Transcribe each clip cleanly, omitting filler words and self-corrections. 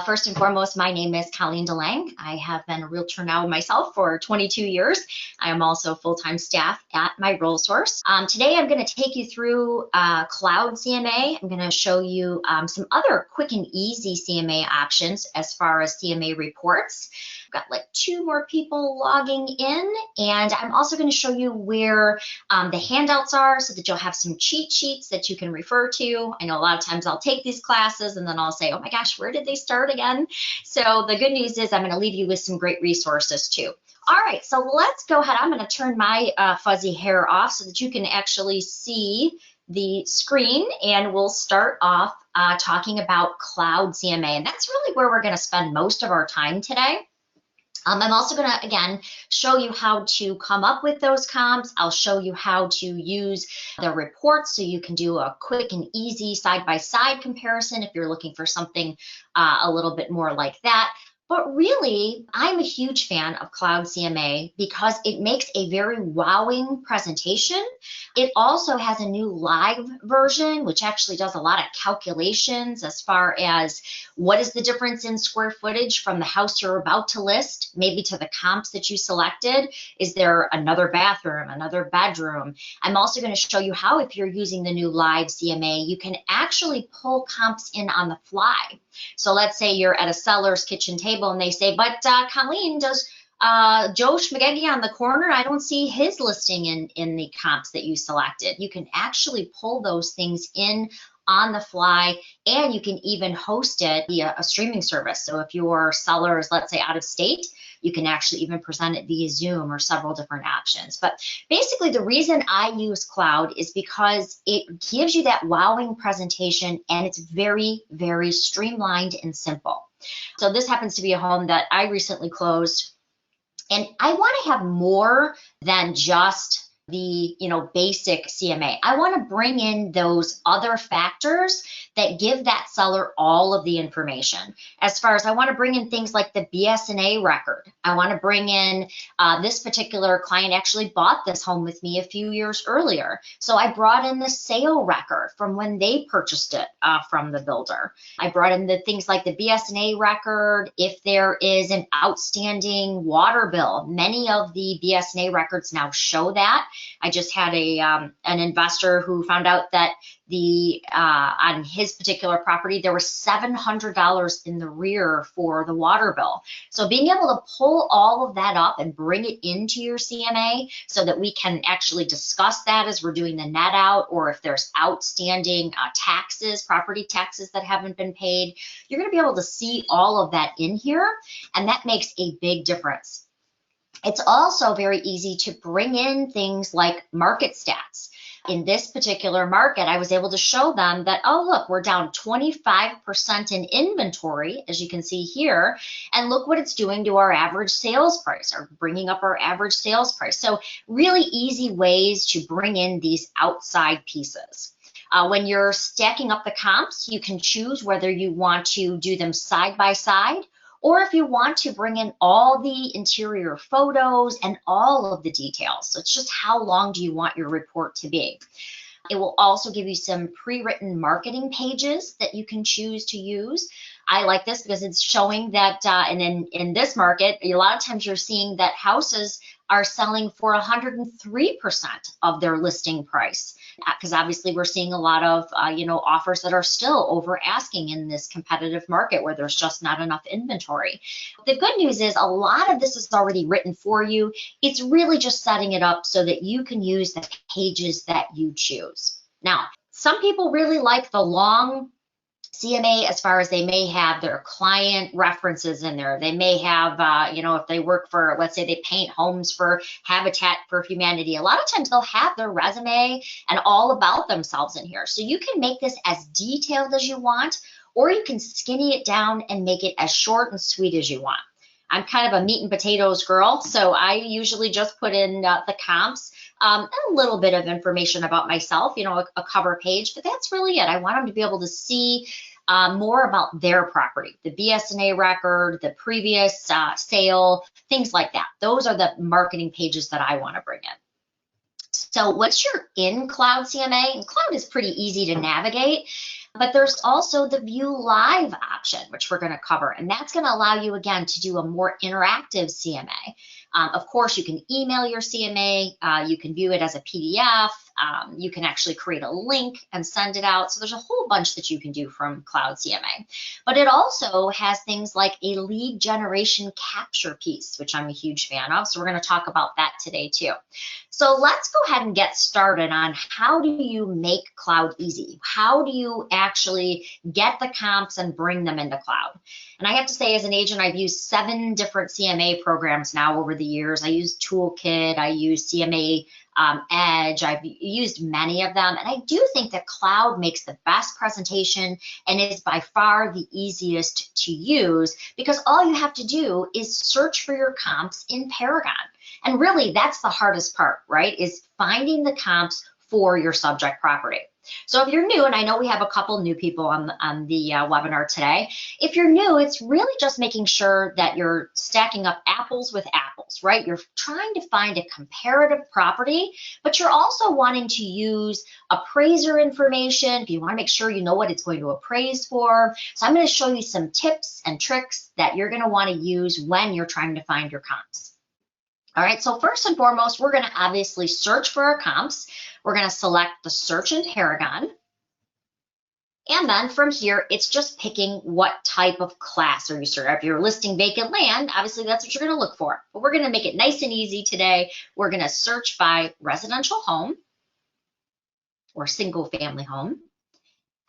First and foremost, my name is Colleen Delange. I have been a realtor now myself for 22 years. I am also full-time staff at MiRealSource. Today, I'm going to take you through CloudCMA. I'm going to show you some other quick and easy CMA options as far as CMA reports. I've got like 2 more people logging in, and I'm also going to show you where the handouts are so that you'll have some cheat sheets that you can refer to. I know a lot of times I'll take these classes and then I'll say, oh my gosh, where did they start again? So the good news is I'm going to leave you with some great resources too. All right, so let's go ahead. I'm going to turn my fuzzy hair off so that you can actually see the screen, and we'll start off talking about CloudCMA, and that's really where we're going to spend most of our time today. I'm also going to, again, show you how to come up with those comps. I'll show you how to use the reports so you can do a quick and easy side-by-side comparison if you're looking for something a little bit more like that. But really, I'm a huge fan of CloudCMA because it makes a very wowing presentation. It also has a new live version, which actually does a lot of calculations as far as what is the difference in square footage from the house you're about to list, maybe to the comps that you selected. Is there another bathroom, another bedroom? I'm also going to show you how, if you're using the new live CMA, you can actually pull comps in on the fly. So let's say you're at a seller's kitchen table and they say, but Colleen, does Joe Schmagegi on the corner, I don't see his listing in the comps that you selected. You can actually pull those things in on the fly, and you can even host it via a streaming service. So if your seller is, let's say, out of state, you can actually even present it via Zoom or several different options. But basically, the reason I use Cloud is because it gives you that wowing presentation, and it's very, very streamlined and simple. So this happens to be a home that I recently closed, and I want to have more than just the basic CMA. I want to bring in those other factors that give that seller all of the information. As far as I want to bring in things like the BS&A record. I want to bring in this particular client actually bought this home with me a few years earlier. So I brought in the sale record from when they purchased it from the builder. I brought in the things like the BS&A record, if there is an outstanding water bill. Many of the BS&A records now show that. I just had an investor who found out that on his particular property, there was $700 in the rear for the water bill. So being able to pull all of that up and bring it into your CMA so that we can actually discuss that as we're doing the net out, or if there's outstanding taxes, property taxes that haven't been paid, you're going to be able to see all of that in here, and that makes a big difference. It's also very easy to bring in things like market stats. In this particular market, I was able to show them that, oh, look, we're down 25% in inventory, as you can see here, and look what it's doing to our average sales price, or bringing up our average sales price. So really easy ways to bring in these outside pieces. When you're stacking up the comps, you can choose whether you want to do them side by side, or if you want to bring in all the interior photos and all of the details. So it's just how long do you want your report to be. It will also give you some pre-written marketing pages that you can choose to use. I like this because it's showing that, and in this market, a lot of times you're seeing that houses are selling for 103% of their listing price, because obviously we're seeing a lot of offers that are still over asking in this competitive market where there's just not enough inventory. The good news is a lot of this is already written for you. It's really just setting it up so that you can use the pages that you choose. Now, some people really like the long CMA as far as they may have their client references in there. They may have, if they work for, let's say they paint homes for Habitat for Humanity, a lot of times they'll have their resume and all about themselves in here. So you can make this as detailed as you want, or you can skinny it down and make it as short and sweet as you want. I'm kind of a meat and potatoes girl, so I usually just put in the comps, and a little bit of information about myself, a cover page, but that's really it. I want them to be able to see more about their property, the BS&A record, the previous sale, things like that. Those are the marketing pages that I want to bring in. So once you're in CloudCMA, and Cloud is pretty easy to navigate, But there's also the view live option, which we're going to cover, and that's going to allow you again to do a more interactive CMA. Of course, you can email your CMA, you can view it as a PDF, you can actually create a link and send it out. So there's a whole bunch that you can do from CloudCMA. But it also has things like a lead generation capture piece, which I'm a huge fan of. So we're going to talk about that today too. So let's go ahead and get started on how do you make Cloud easy? How do you actually get the comps and bring them into Cloud? And I have to say, as an agent, I've used 7 different CMA programs now over the years. I use Toolkit, I use CMA Edge, I've used many of them, and I do think that Cloud makes the best presentation and is by far the easiest to use, because all you have to do is search for your comps in Paragon. And really, that's the hardest part, right, is finding the comps for your subject property. So if you're new, and I know we have a couple new people on the webinar today, if you're new, it's really just making sure that you're stacking up apples with apples, right? You're trying to find a comparative property, but you're also wanting to use appraiser information. You want to make sure you know what it's going to appraise for. So I'm going to show you some tips and tricks that you're going to want to use when you're trying to find your comps. All right, so first and foremost, we're going to obviously search for our comps. We're going to select the search in Paragon. And then from here, it's just picking what type of class are you searching. If you're listing vacant land, obviously that's what you're going to look for. But we're going to make it nice and easy today. We're going to search by residential home or single family home.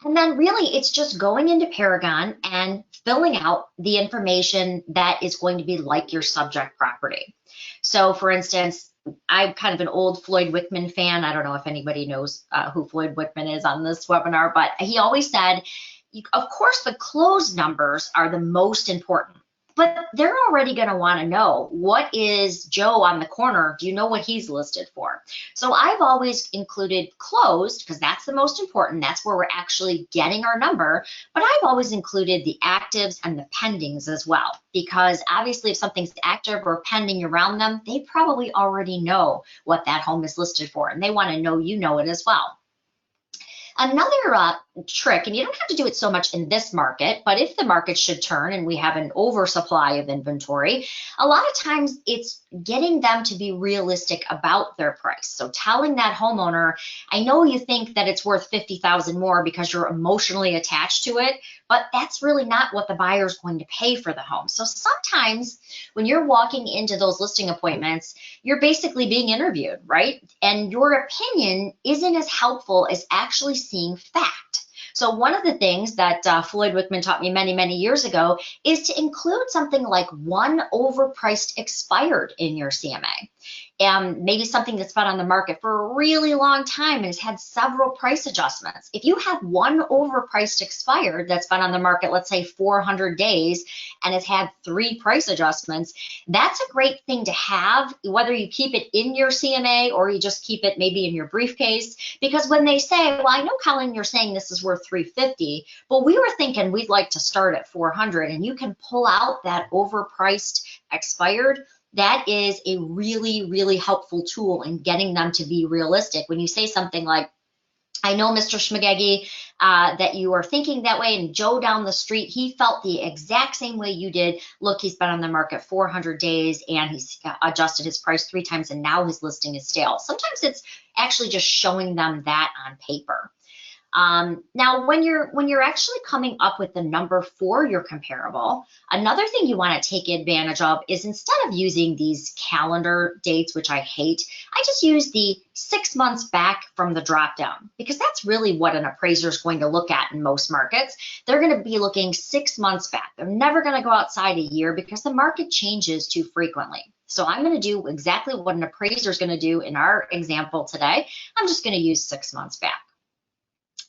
And then really it's just going into Paragon and filling out the information that is going to be like your subject property. So for instance, I'm kind of an old Floyd Wickman fan. I don't know if anybody knows who Floyd Wickman is on this webinar, but he always said, of course, the closed numbers are the most important. But they're already going to want to know, what is Joe on the corner? Do you know what he's listed for? So I've always included closed because that's the most important. That's where we're actually getting our number. But I've always included the actives and the pendings as well, because obviously if something's active or pending around them, they probably already know what that home is listed for, and they want to know you know it as well. Another trick, and you don't have to do it so much in this market, but if the market should turn and we have an oversupply of inventory, a lot of times it's getting them to be realistic about their price. So telling that homeowner, I know you think that it's worth $50,000 more because you're emotionally attached to it, but that's really not what the buyer is going to pay for the home. So sometimes when you're walking into those listing appointments, you're basically being interviewed, right? And your opinion isn't as helpful as actually seeing fact. So one of the things that Floyd Wickman taught me many, many years ago is to include something like one overpriced expired in your CMA. Maybe something that's been on the market for a really long time and has had several price adjustments. If you have one overpriced expired that's been on the market, let's say 400 days, and has had 3 price adjustments, that's a great thing to have, whether you keep it in your CMA or you just keep it maybe in your briefcase. Because when they say, well, I know, Colleen, you're saying this is worth $350, but we were thinking we'd like to start at $400, and you can pull out that overpriced expired. That is a really, really helpful tool in getting them to be realistic. When you say something like, I know, Mr. Schmagegi, that you are thinking that way, and Joe down the street, he felt the exact same way you did. Look, he's been on the market 400 days and he's adjusted his price 3 times and now his listing is stale. Sometimes it's actually just showing them that on paper. Now, when you're actually coming up with the number for your comparable, another thing you want to take advantage of is, instead of using these calendar dates, which I hate, I just use the 6 months back from the drop down, because that's really what an appraiser is going to look at in most markets. They're going to be looking 6 months back. They're never going to go outside a year because the market changes too frequently. So I'm going to do exactly what an appraiser is going to do in our example today. I'm just going to use 6 months back.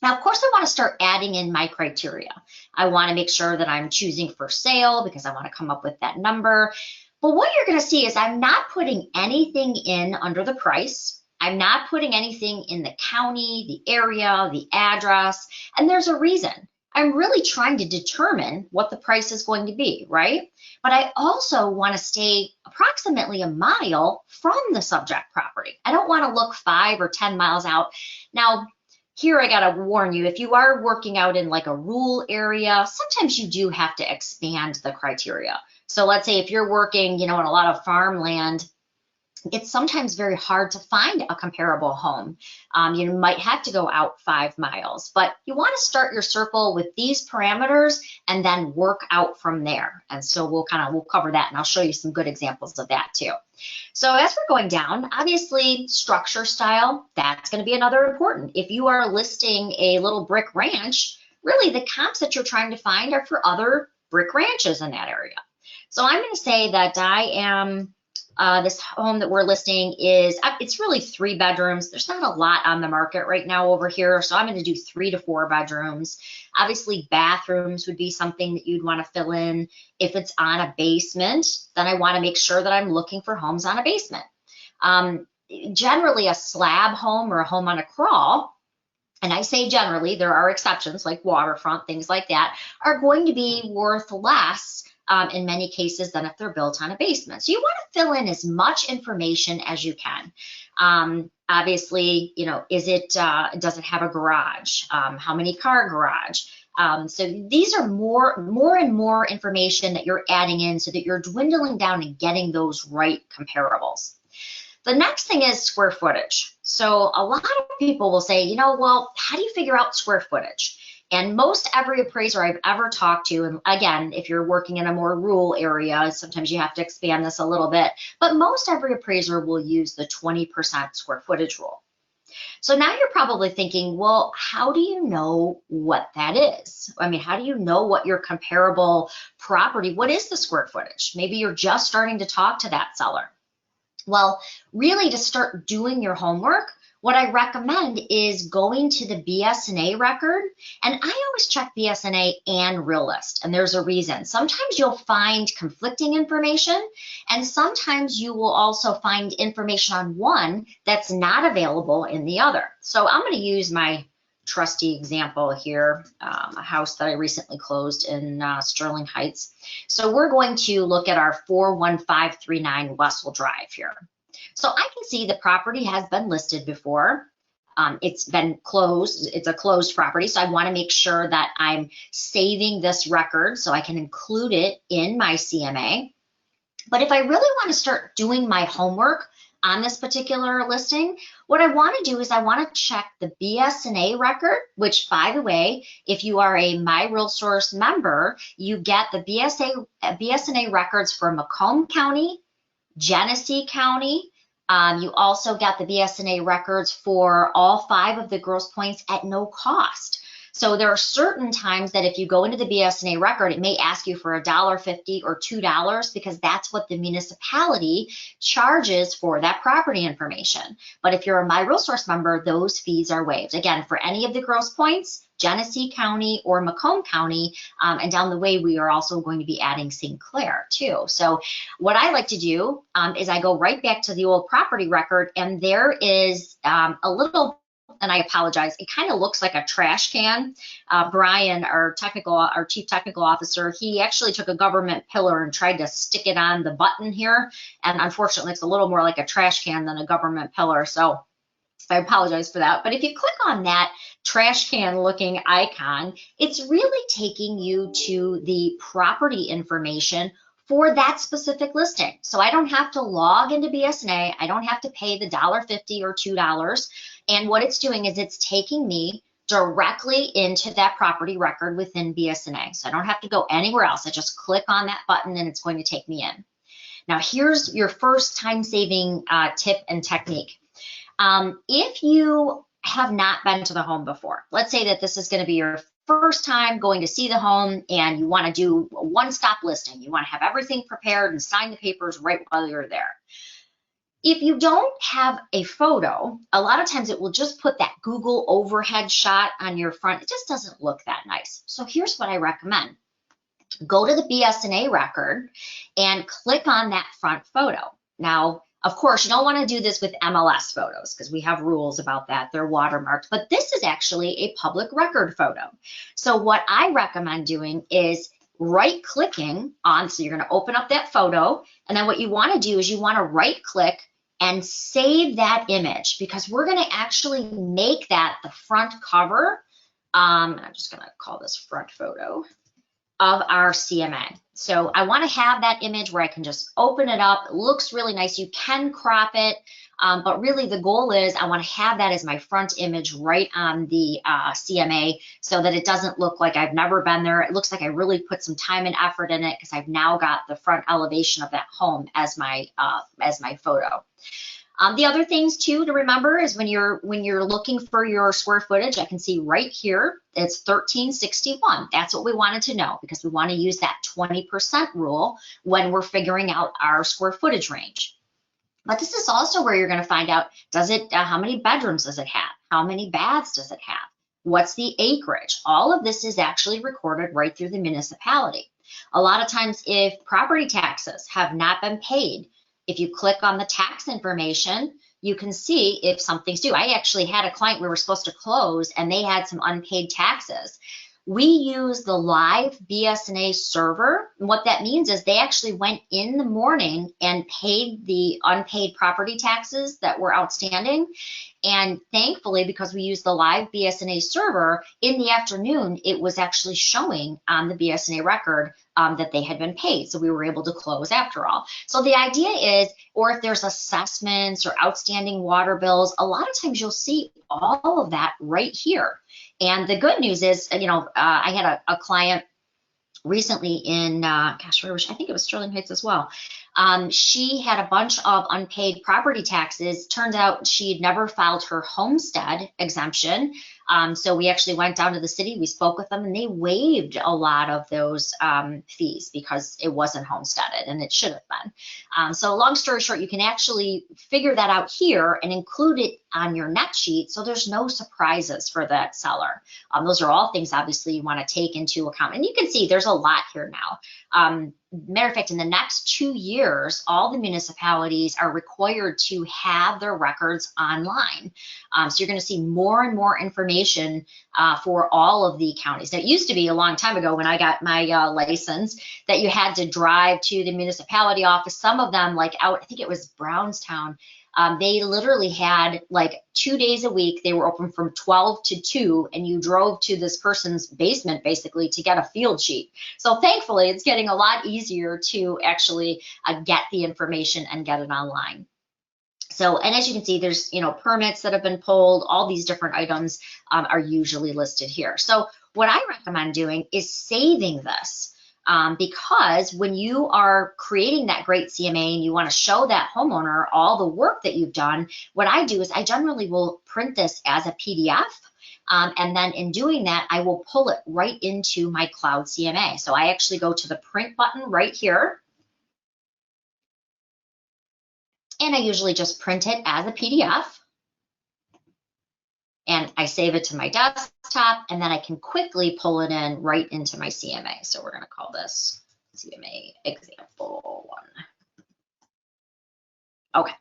Now, of course, I want to start adding in my criteria. I want to make sure that I'm choosing for sale because I want to come up with that number. But what you're going to see is I'm not putting anything in under the price. I'm not putting anything in the county, the area, the address, and there's a reason. I'm really trying to determine what the price is going to be, right? But I also want to stay approximately a mile from the subject property. I don't want to look 5 or 10 miles out. Now, here I gotta warn you, if you are working out in like a rural area, sometimes you do have to expand the criteria. So let's say if you're working, in a lot of farmland, it's sometimes very hard to find a comparable home. You might have to go out 5 miles, but you want to start your circle with these parameters and then work out from there. And so we'll cover that, and I'll show you some good examples of that too. So as we're going down, obviously structure style, that's going to be another important. If you are listing a little brick ranch, really the comps that you're trying to find are for other brick ranches in that area. So I'm going to say that I am this home that we're listing it's really 3 bedrooms. There's not a lot on the market right now over here, so I'm going to do 3 to 4 bedrooms. Obviously, bathrooms would be something that you'd want to fill in. If it's on a basement, then I want to make sure that I'm looking for homes on a basement. Generally, a slab home or a home on a crawl, and I say generally, there are exceptions like waterfront, things like that, are going to be worth less in many cases than if they're built on a basement. So you want to fill in as much information as you can. Obviously, does it have a garage? How many car garage? So these are more and more information that you're adding in so that you're dwindling down and getting those right comparables. The next thing is square footage. So a lot of people will say, well, how do you figure out square footage? And most every appraiser I've ever talked to, and again, if you're working in a more rural area, sometimes you have to expand this a little bit, but most every appraiser will use the 20% square footage rule. So now you're probably thinking, well, how do you know what that is? I mean, how do you know what your comparable property, what is the square footage? Maybe you're just starting to talk to that seller. Well, really to start doing your homework, what I recommend is going to the BS&A record, and I always check BS&A and Realist, and there's a reason. Sometimes you'll find conflicting information, and sometimes you will also find information on one that's not available in the other. So I'm going to use my trusty example here, a house that I recently closed in Sterling Heights. So we're going to look at our 41539 Wessel Drive here. So I can see the property has been listed before. It's been closed. It's a closed property. So I want to make sure that I'm saving this record so I can include it in my CMA. But if I really want to start doing my homework on this particular listing, what I want to do is I want to check the BS&A record, which, by the way, if you are a MiRealSource member, you get the BS&A records for Macomb County, Genesee County. You also get the BS&A records for all 5 of the gross points at no cost. So there are certain times that if you go into the BS&A record, it may ask you for $1.50 or $2 because that's what the municipality charges for that property information. But if you're a MiRealSource member, those fees are waived. Again, for any of the gross points, Genesee County or Macomb County, and down the way, we are also going to be adding St. Clair too. So what I like to do is I go right back to the old property record, and there is a little, and I apologize, it kind of looks like a trash can. Brian, our chief technical officer, he actually took a government pillar and tried to stick it on the button here. And unfortunately, it's a little more like a trash can than a government pillar. So I apologize for that. But if you click on that trash can looking icon, it's really taking you to the property information for that specific listing. So I don't have to log into BS&A. I don't have to pay the $1.50 or $2. And what it's doing is it's taking me directly into that property record within BS&A. So I don't have to go anywhere else. I just click on that button and it's going to take me in. Now here's your first time-saving tip and technique. If you have not been to the home before, let's say that this is going to be your first time going to see the home and you want to do a one-stop listing. You want to have everything prepared and sign the papers right while you're there. If you don't have a photo, a lot of times it will just put that Google overhead shot on your front. It just doesn't look that nice. So here's what I recommend. Go to the BS&A record and click on that front photo. Now, of course, you don't want to do this with MLS photos because we have rules about that. They're watermarked, but this is actually a public record photo. So what I recommend doing is right-clicking on, so you're going to open up that photo, and then what you want to do is you want to right-click and save that image, because we're going to actually make that the front cover. I'm just going to call this front photo of our CMA. So I want to have that image where I can just open it up. It looks really nice. You can crop it, but really the goal is I want to have that as my front image right on the CMA, so that it doesn't look like I've never been there. It looks like I really put some time and effort in it, because I've now got the front elevation of that home as my photo. The other things too to remember is when you're looking for your square footage, I can see right here it's 1361. That's what we wanted to know, because we want to use that 20% rule when we're figuring out our square footage range. But this is also where you're going to find out, does it how many bedrooms does it have? How many baths does it have? What's the acreage? All of this is actually recorded right through the municipality. A lot of times, if property taxes have not been paid, if you click on the tax information, you can see if something's due. I actually had a client we were supposed to close, and they had some unpaid taxes. We use the live BSNA server. And what that means is they actually went in the morning and paid the unpaid property taxes that were outstanding. And thankfully, because we use the live BSNA server, in the afternoon, it was actually showing on the BSNA record that they had been paid. So we were able to close after all. So the idea is, or if there's assessments or outstanding water bills, a lot of times you'll see all of that right here. And the good news is, I had a client recently in, gosh, where was she? I think it was Sterling Heights as well. She had a bunch of unpaid property taxes. Turned out she had never filed her homestead exemption. So we actually went down to the city, we spoke with them, and they waived a lot of those fees because it wasn't homesteaded, and it should have been. So long story short, you can actually figure that out here and include it on your net sheet, so there's no surprises for that seller. Those are all things obviously you want to take into account. And you can see there's a lot here now. Matter of fact, in the next 2 years, all the municipalities are required to have their records online. So you're going to see more and more information for all of the counties. Now, it used to be a long time ago when I got my license that you had to drive to the municipality office. Some of them, like out, I think it was Brownstown, they literally had like 2 days a week. They were open from 12 to 2, and you drove to this person's basement basically to get a field sheet. So thankfully, it's getting a lot easier to actually get the information and get it online. So, and as you can see, there's, permits that have been pulled. All these different items are usually listed here. So what I recommend doing is saving this. Because when you are creating that great CMA and you want to show that homeowner all the work that you've done, what I do is I generally will print this as a PDF. And then in doing that, I will pull it right into my CloudCMA. So I actually go to the print button right here. And I usually just print it as a PDF. And I save it to my desktop, and then I can quickly pull it in right into my CMA. So we're going to call this CMA example 1. Okay,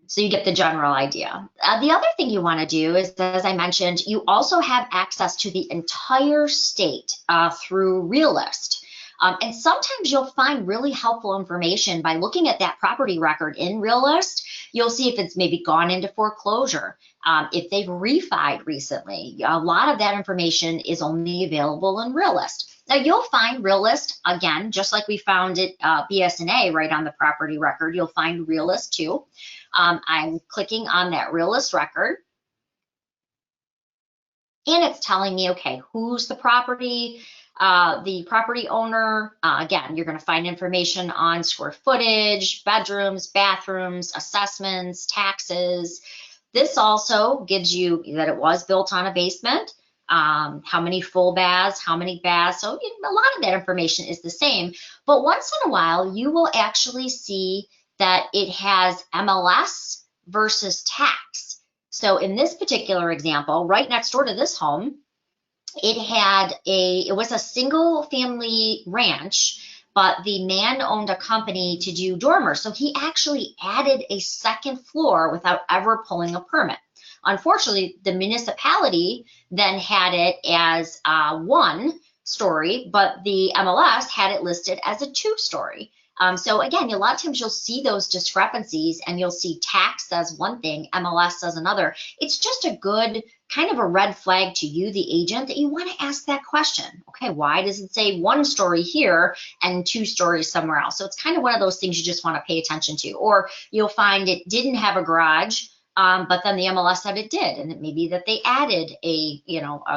so you get the general idea. The other thing you want to do is, as I mentioned, you also have access to the entire state through RealList. And sometimes you'll find really helpful information by looking at that property record in RealList. You'll see if it's maybe gone into foreclosure, if they've refied recently. A lot of that information is only available in RealList. Now you'll find RealList, again, just like we found it BSNA right on the property record, you'll find RealList too. I'm clicking on that RealList record. And it's telling me, okay, who's the property owner. Again, you're going to find information on square footage, bedrooms, bathrooms, assessments, taxes. This also gives you that it was built on a basement, how many full baths, how many baths. So a lot of that information is the same. But once in a while, you will actually see that it has MLS versus tax. So in this particular example, right next door to this home, it was a single family ranch, but the man owned a company to do dormers. So he actually added a second floor without ever pulling a permit. Unfortunately, the municipality then had it as 1 story, but the MLS had it listed as a 2-story. So again, a lot of times you'll see those discrepancies and you'll see tax says one thing, MLS says another. It's just a good kind of a red flag to you, the agent, that you want to ask that question. Okay, why does it say one story here and two stories somewhere else? So it's kind of one of those things you just want to pay attention to. Or you'll find it didn't have a garage, but then the MLS said it did, and it may be that they added a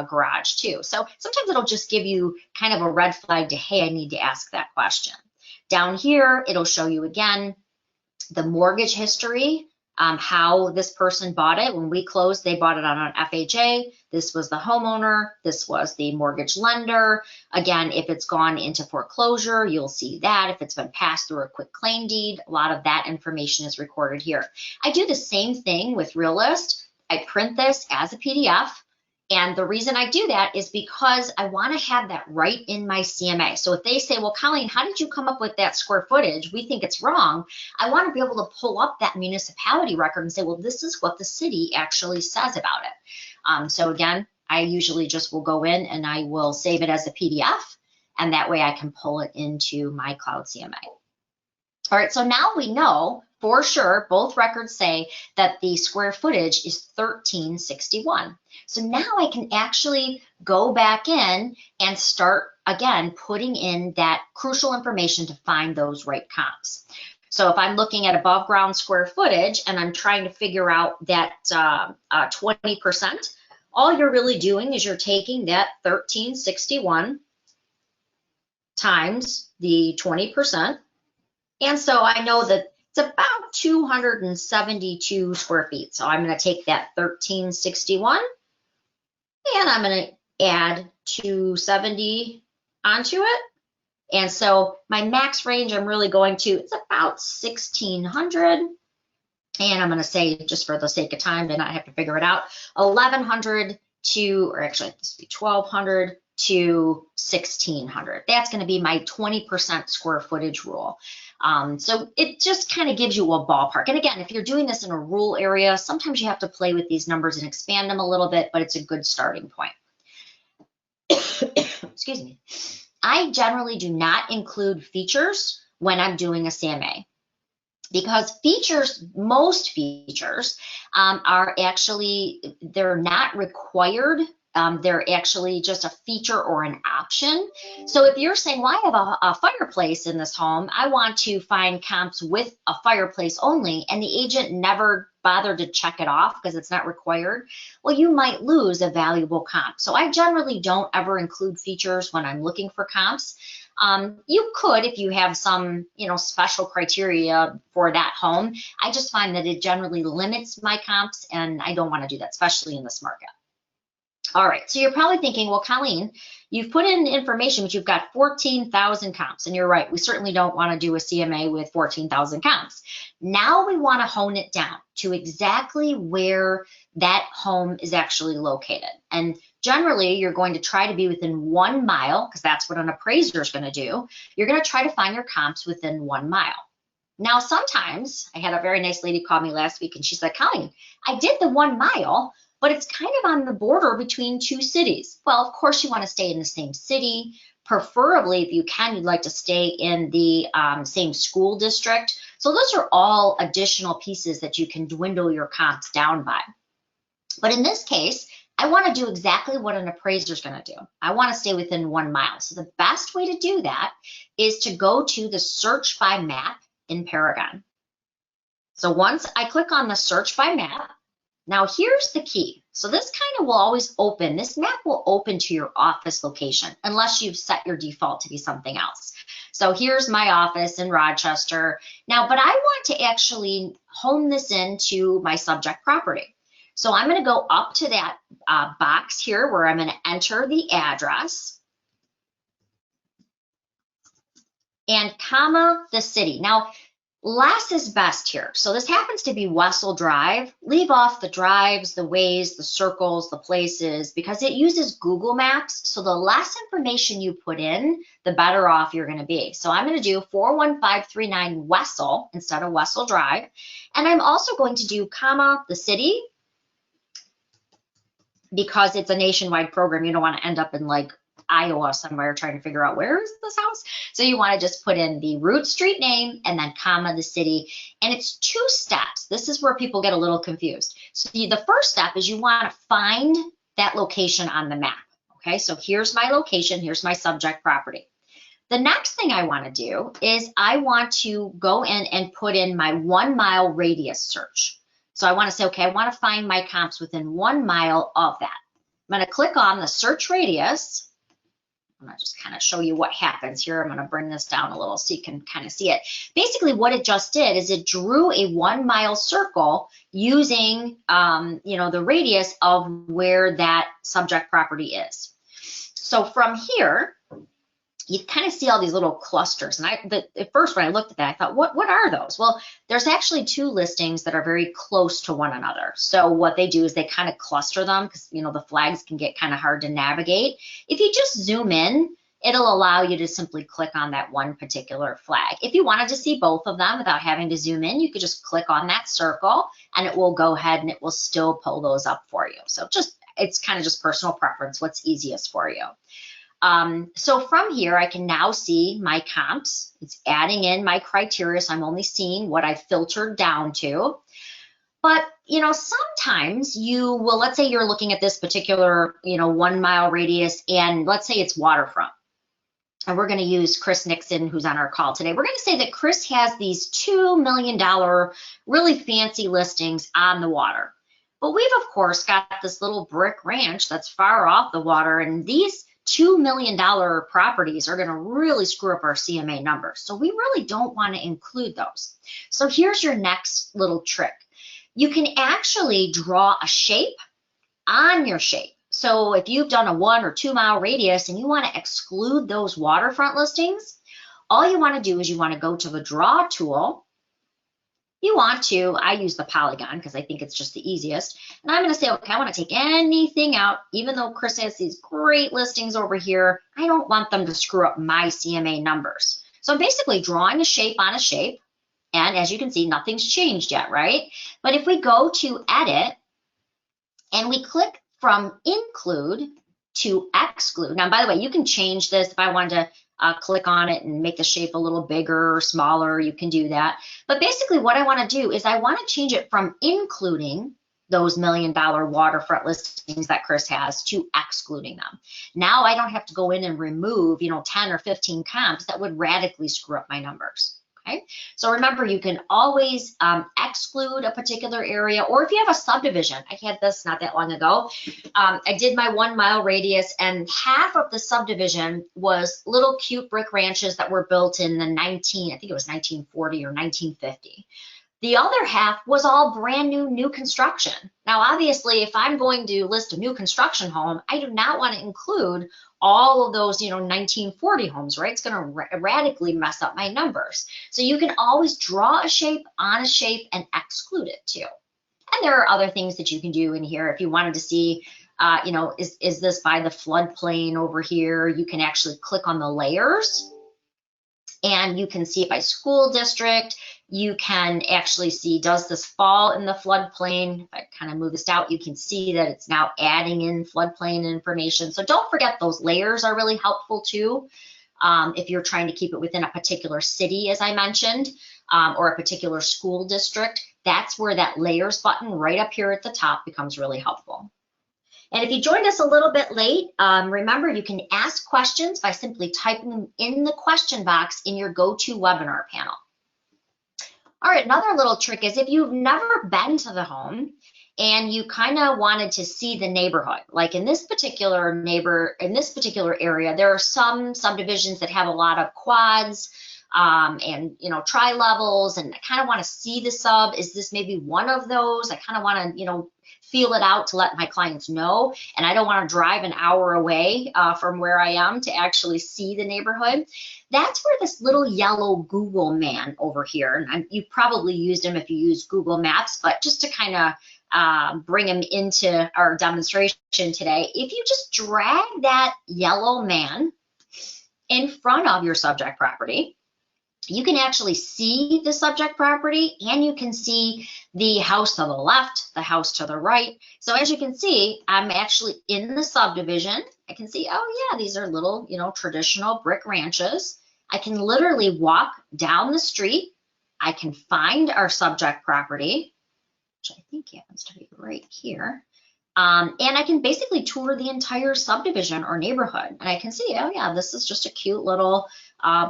garage too. So sometimes it'll just give you kind of a red flag to, hey, I need to ask that question. Down here, it'll show you again the mortgage history, how this person bought it. When we closed, they bought it on an FHA. This was the homeowner. This was the mortgage lender. Again, if it's gone into foreclosure, you'll see that. If it's been passed through a quick claim deed, a lot of that information is recorded here. I do the same thing with Realist. I print this as a PDF. And the reason I do that is because I want to have that right in my CMA. So if they say, well, Colleen, how did you come up with that square footage? We think it's wrong. I want to be able to pull up that municipality record and say, well, this is what the city actually says about it. So again, I usually just will go in and I will save it as a PDF, and that way I can pull it into my CloudCMA. All right, so now we know for sure, both records say that the square footage is 1361. So now I can actually go back in and start, again, putting in that crucial information to find those right comps. So if I'm looking at above ground square footage and I'm trying to figure out that 20%, all you're really doing is you're taking that 1361 times the 20%. And so I know that it's about 272 square feet. So I'm going to take that 1361 and I'm going to add 270 onto it. And so my max range I'm really going to, it's about 1600. And I'm going to say, just for the sake of time to not have to figure it out, 1100 to, or actually this would be 1200 to 1600. That's going to be my 20% square footage rule. So it just kind of gives you a ballpark. And again, if you're doing this in a rural area, sometimes you have to play with these numbers and expand them a little bit, but it's a good starting point. Excuse me. I generally do not include features when I'm doing a CMA, because features, most features are actually, they're not required. They're actually just a feature or an option. So if you're saying, well, I have a fireplace in this home, I want to find comps with a fireplace only, and the agent never bothered to check it off because it's not required, well, you might lose a valuable comp. So I generally don't ever include features when I'm looking for comps. You could if you have some, special criteria for that home. I just find that it generally limits my comps, and I don't want to do that, especially in this market. All right, so you're probably thinking, well, Colleen, you've put in information, but you've got 14,000 comps, and you're right, we certainly don't want to do a CMA with 14,000 comps. Now we want to hone it down to exactly where that home is actually located. And generally, you're going to try to be within 1 mile, because that's what an appraiser is going to do. You're going to try to find your comps within 1 mile. Now, sometimes, I had a very nice lady call me last week, and she said, Colleen, I did the 1 mile, but it's kind of on the border between two cities. Well, of course, you want to stay in the same city. Preferably, if you can, you'd like to stay in the same school district. So those are all additional pieces that you can dwindle your comps down by. But in this case, I want to do exactly what an appraiser is going to do. I want to stay within 1 mile. So the best way to do that is to go to the search by map in Paragon. So once I click on the search by map, now here's the key. So this kind of will always open, this map will open to your office location unless you've set your default to be something else. So here's my office in Rochester. Now, but I want to actually hone this into my subject property. So I'm going to go up to that box here where I'm going to enter the address and comma the city. Now, less is best here. So this happens to be Wessel Drive. Leave off the drives, the ways, the circles, the places, because it uses Google Maps. So the less information you put in, the better off you're going to be. So I'm going to do 41539 Wessel instead of Wessel Drive. And I'm also going to do comma the city, because it's a nationwide program. You don't want to end up in like Iowa somewhere trying to figure out where is this house. So you want to just put in the root street name and then comma the city. And it's 2 steps. This is where people get a little confused. So the first step is you want to find that location on the map. Okay, so here's my location, here's my subject property. The next thing I want to do is I want to go in and put in my 1 mile radius search. So I want to say, okay, I want to find my comps within 1 mile of that. I'm going to click on the search radius. I'm going to just kind of show you what happens here. I'm going to bring this down a little so you can kind of see it. Basically, what it just did is it drew a 1 mile circle using, the radius of where that subject property is. So from here, you kind of see all these little clusters. And at first when I looked at that, I thought, what are those? Well, there's actually 2 listings that are very close to one another. So what they do is they kind of cluster them because, the flags can get kind of hard to navigate. If you just zoom in, it'll allow you to simply click on that one particular flag. If you wanted to see both of them without having to zoom in, you could just click on that circle and it will go ahead and it will still pull those up for you. So it's kind of just personal preference, what's easiest for you. So from here, I can now see my comps. It's adding in my criteria, so I'm only seeing what I filtered down to. But, sometimes you will, let's say you're looking at this particular, 1 mile radius, and let's say it's waterfront. And we're going to use Chris Nixon, who's on our call today. We're going to say that Chris has these $2 million really fancy listings on the water. But we've, of course, got this little brick ranch that's far off the water, and these $2 million properties are going to really screw up our CMA numbers. So we really don't want to include those. So here's your next little trick. You can actually draw a shape on your shape. So if you've done a 1 or 2 mile radius and you want to exclude those waterfront listings, all you want to do is you want to go to the draw tool. I use the polygon because I think it's just the easiest. And I'm going to say, okay, I want to take anything out, even though Chris has these great listings over here, I don't want them to screw up my CMA numbers. So I'm basically drawing a shape on a shape. And as you can see, nothing's changed yet, right? But if we go to edit and we click from include to exclude. Now, by the way, you can change this if I wanted to click on it and make the shape a little bigger or smaller, you can do that. But basically what I want to do is I want to change it from including those $1 million waterfront listings that Chris has to excluding them. Now I don't have to go in and remove, 10 or 15 comps that would radically screw up my numbers. Okay, so remember, you can always exclude a particular area, or if you have a subdivision. I had this not that long ago. I did my 1 mile radius, and half of the subdivision was little cute brick ranches that were built in the I think it was 1940 or 1950. The other half was all brand new construction. Now, obviously, if I'm going to list a new construction home, I do not want to include all of those, 1940 homes, right? It's going to radically mess up my numbers. So you can always draw a shape on a shape and exclude it too. And there are other things that you can do in here. If you wanted to see, is this by the floodplain over here? You can actually click on the layers and you can see it by school district. You can actually see, does this fall in the floodplain? If I kind of move this out, you can see that it's now adding in floodplain information. So don't forget, those layers are really helpful too. If you're trying to keep it within a particular city, as I mentioned, or a particular school district, that's where that layers button right up here at the top becomes really helpful. And if you joined us a little bit late, remember, you can ask questions by simply typing them in the question box in your GoToWebinar panel. All right, another little trick is if you've never been to the home and you kind of wanted to see the neighborhood, like in this particular area, there are some subdivisions that have a lot of quads and tri-levels, and I kind of want to see the sub. Is this maybe one of those? I kind of want to feel it out to let my clients know, and I don't want to drive an hour away from where I am to actually see the neighborhood. That's where this little yellow Google man over here, and you've probably used him if you use Google Maps, but just to kind of bring him into our demonstration today, if you just drag that yellow man in front of your subject property, you can actually see the subject property and you can see the house to the left, the house to the right. So as you can see, I'm actually in the subdivision. I can see, oh yeah, these are little, traditional brick ranches. I can literally walk down the street. I can find our subject property, which I think happens to be right here. And I can basically tour the entire subdivision or neighborhood. And I can see, oh yeah, this is just a cute little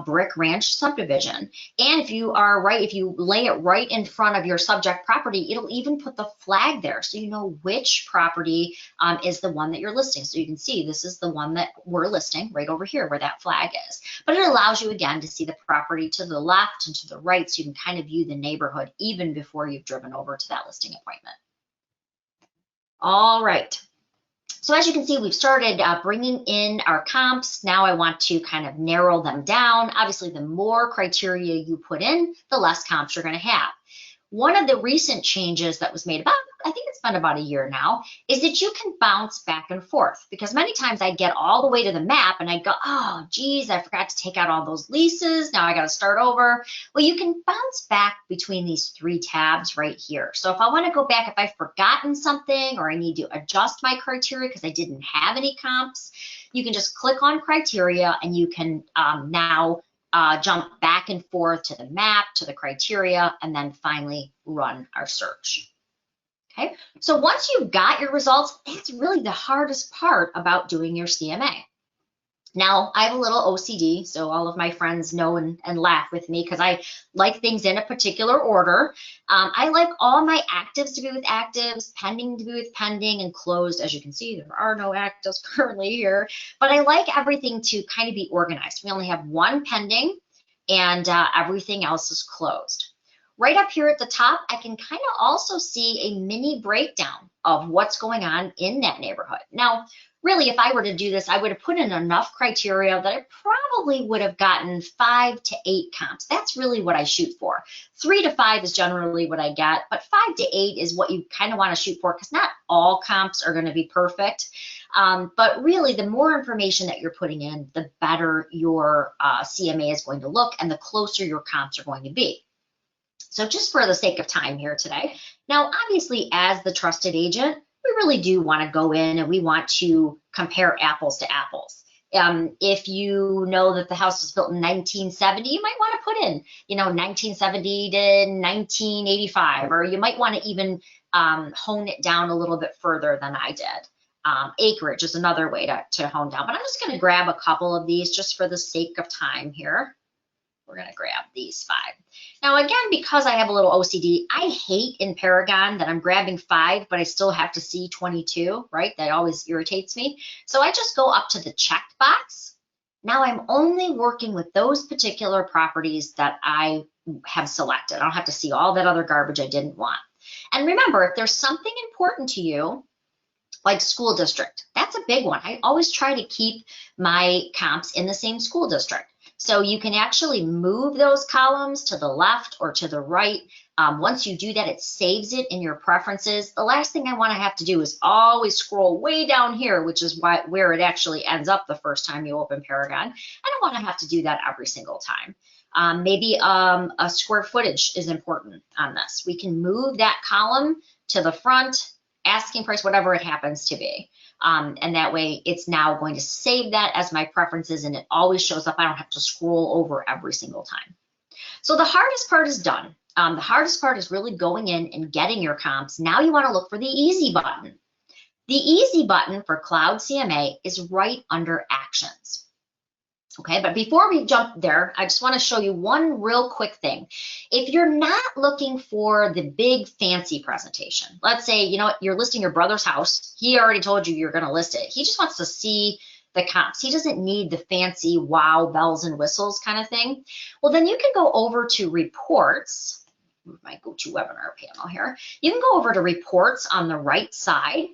brick ranch subdivision. And if you lay it right in front of your subject property, it'll even put the flag there. So you know which property is the one that you're listing. So you can see this is the one that we're listing right over here where that flag is. But it allows you again to see the property to the left and to the right, so you can kind of view the neighborhood even before you've driven over to that listing appointment. All right. So as you can see, we've started bringing in our comps. Now I want to kind of narrow them down. Obviously, the more criteria you put in, the less comps you're going to have. One of the recent changes that was made I think it's been about a year now, is that you can bounce back and forth, because many times I get all the way to the map and I go, oh, geez, I forgot to take out all those leases. Now I got to start over. Well, you can bounce back between these 3 tabs right here. So if I want to go back, if I've forgotten something or I need to adjust my criteria because I didn't have any comps, you can just click on criteria and you can now jump back and forth to the map, to the criteria, and then finally run our search. Okay, so once you've got your results, that's really the hardest part about doing your CMA. Now, I have a little OCD, so all of my friends know and laugh with me because I like things in a particular order. I like all my actives to be with actives, pending to be with pending, and closed. As you can see, there are no actives currently here, but I like everything to kind of be organized. We only have 1 pending and everything else is closed. Right up here at the top, I can kind of also see a mini breakdown of what's going on in that neighborhood. Now, really, if I were to do this, I would have put in enough criteria that I probably would have gotten 5 to 8 comps. That's really what I shoot for. 3 to 5 is generally what I get, but 5 to 8 is what you kind of want to shoot for, because not all comps are going to be perfect. But really, the more information that you're putting in, the better your CMA is going to look and the closer your comps are going to be. So just for the sake of time here today, now obviously as the trusted agent, we really do want to go in and we want to compare apples to apples. If you know that the house was built in 1970, you might want to put in, 1970 to 1985, or you might want to even hone it down a little bit further than I did. Acreage is another way to hone down, but I'm just going to grab a couple of these just for the sake of time here. We're going to grab these 5. Now, again, because I have a little OCD, I hate in Paragon that I'm grabbing 5, but I still have to see 22, right? That always irritates me. So I just go up to the checked box. Now I'm only working with those particular properties that I have selected. I don't have to see all that other garbage I didn't want. And remember, if there's something important to you, like school district, that's a big one. I always try to keep my comps in the same school district. So you can actually move those columns to the left or to the right. Once you do that, it saves it in your preferences. The last thing I want to have to do is always scroll way down here, which is where it actually ends up the first time you open Paragon. I don't want to have to do that every single time. Maybe a square footage is important on this. We can move that column to the front, asking price, whatever it happens to be. And that way it's now going to save that as my preferences and it always shows up. I don't have to scroll over every single time. So the hardest part is done. The hardest part is really going in and getting your comps. Now you want to look for the easy button. The easy button for CloudCMA is right under actions. Okay, but before we jump there, I just want to show you one real quick thing. If you're not looking for the big fancy presentation, let's say, you're listing your brother's house. He already told you you're going to list it. He just wants to see the comps. He doesn't need the fancy wow, bells and whistles kind of thing. Well, then you can go over to reports. Move my GoToWebinar panel here. You can go over to reports on the right side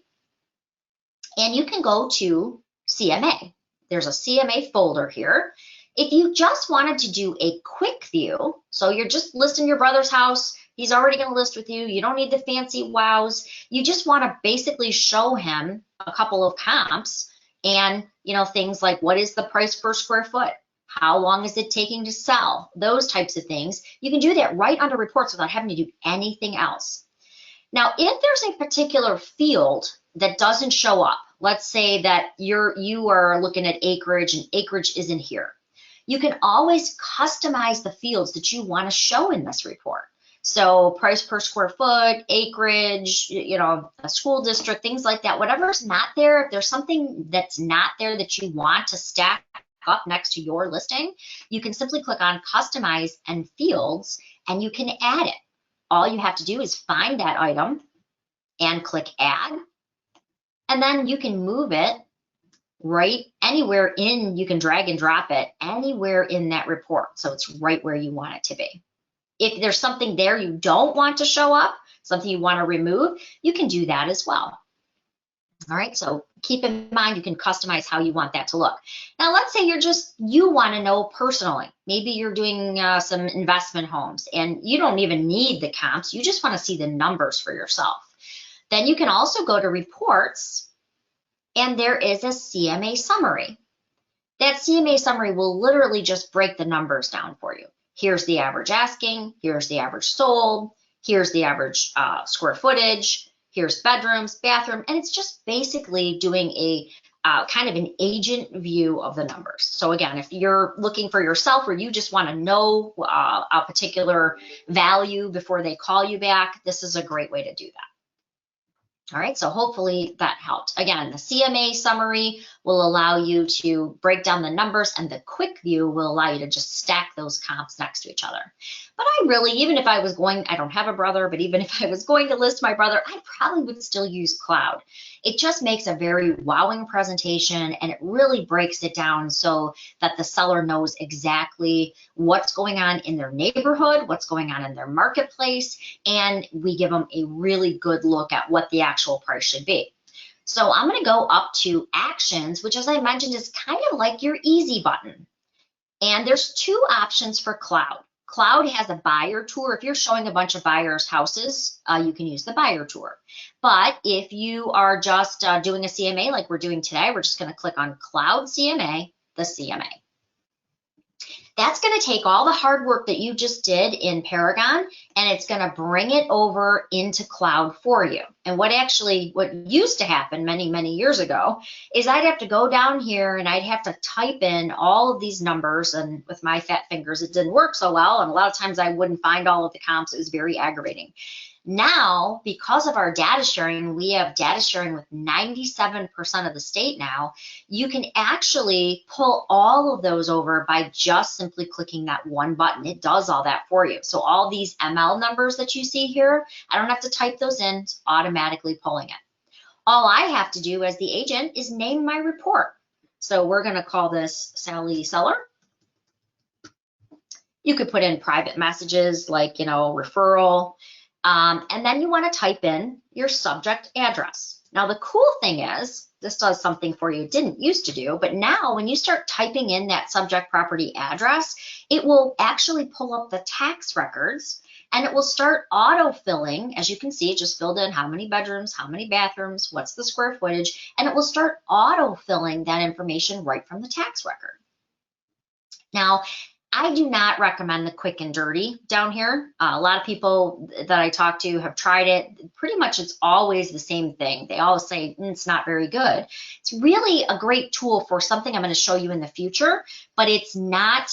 and you can go to CMA. There's a CMA folder here. If you just wanted to do a quick view, so you're just listing your brother's house, he's already going to list with you, you don't need the fancy wows, you just want to basically show him a couple of comps and, things like what is the price per square foot? How long is it taking to sell? Those types of things. You can do that right under reports without having to do anything else. Now, if there's a particular field that doesn't show up, let's say that you are looking at acreage and acreage isn't here, you can always customize the fields that you want to show in this report. So price per square foot, acreage, a school district, things like that. Whatever's not there, if there's something that's not there that you want to stack up next to your listing, you can simply click on Customize and Fields, and you can add it. All you have to do is find that item and click Add, and then you can move it right anywhere you can drag and drop it anywhere in that report. So it's right where you want it to be. If there's something there you don't want to show up, something you want to remove, you can do that as well. All right, so keep in mind you can customize how you want that to look. Now let's say you want to know personally. Maybe you're doing some investment homes and you don't even need the comps, you just want to see the numbers for yourself. Then you can also go to Reports, and there is a CMA Summary. That CMA Summary will literally just break the numbers down for you. Here's the average asking, here's the average sold, here's the average square footage, here's bedrooms, bathroom, and it's just basically doing a kind of an agent view of the numbers. So again, if you're looking for yourself or you just want to know a particular value before they call you back, this is a great way to do that. All right, so hopefully that helped. Again, the CMA Summary will allow you to break down the numbers, and the Quick View will allow you to just stack those comps next to each other. But even if I was going, I don't have a brother, but even if I was going to list my brother, I probably would still use Cloud. It just makes a very wowing presentation, and it really breaks it down so that the seller knows exactly what's going on in their neighborhood, what's going on in their marketplace, and we give them a really good look at what the actual price should be. So I'm going to go up to Actions, which, as I mentioned, is kind of like your easy button. And there's two options for Cloud. Cloud has a buyer tour. If you're showing a bunch of buyers' houses, you can use the buyer tour. But if you are just doing a CMA like we're doing today, we're just going to click on CloudCMA, the CMA. That's going to take all the hard work that you just did in Paragon, and it's going to bring it over into Cloud for you. And what used to happen many, many years ago is I'd have to go down here and I'd have to type in all of these numbers, and with my fat fingers, it didn't work so well. And a lot of times I wouldn't find all of the comps. It was very aggravating. Now, because of our data sharing, we have data sharing with 97% of the state now, you can actually pull all of those over by just simply clicking that one button. It does all that for you. So all these ML numbers that you see here, I don't have to type those in, it's automatically pulling it. All I have to do as the agent is name my report. So we're going to call this Sally Seller. You could put in private messages like, referral. And then you want to type in your subject address. Now, the cool thing is, this does something for you it didn't used to do, but now when you start typing in that subject property address, it will actually pull up the tax records, and it will start auto-filling. As you can see, it just filled in how many bedrooms, how many bathrooms, what's the square footage, and it will start auto-filling that information right from the tax record. Now, I do not recommend the quick and dirty down here. A lot of people that I talk to have tried it. Pretty much it's always the same thing. They always say it's not very good. It's really a great tool for something I'm going to show you in the future, but it's not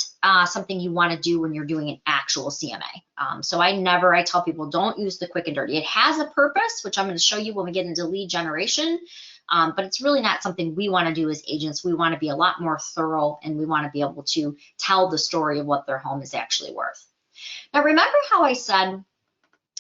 something you want to do when you're doing an actual CMA. So I tell people don't use the quick and dirty. It has a purpose, which I'm going to show you when we get into lead generation. But it's really not something we want to do as agents. We want to be a lot more thorough, and we want to be able to tell the story of what their home is actually worth. Now, remember how I said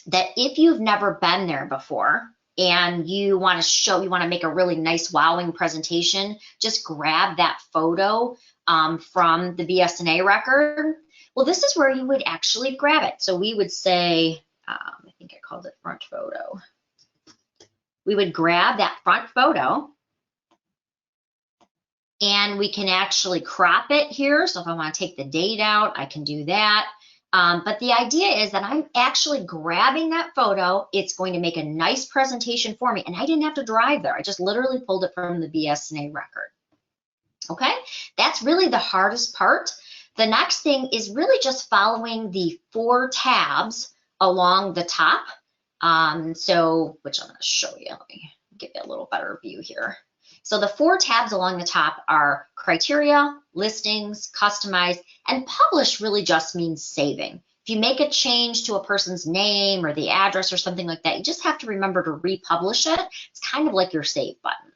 that if you've never been there before and you want to make a really nice wowing presentation, just grab that photo from the BSNA record. Well, this is where you would actually grab it. So we would say, I think I called it front photo. We would grab that front photo, and we can actually crop it here. So if I want to take the date out, I can do that. But the idea is that I'm actually grabbing that photo. It's going to make a nice presentation for me, and I didn't have to drive there. I just literally pulled it from the BSNA record. Okay, that's really the hardest part. The next thing is really just following the 4 tabs along the top. Which I'm going to show you. Let me give you a little better view here. So the 4 tabs along the top are criteria, listings, customize, and publish really just means saving. If you make a change to a person's name or the address or something like that, you just have to remember to republish it. It's kind of like your save button.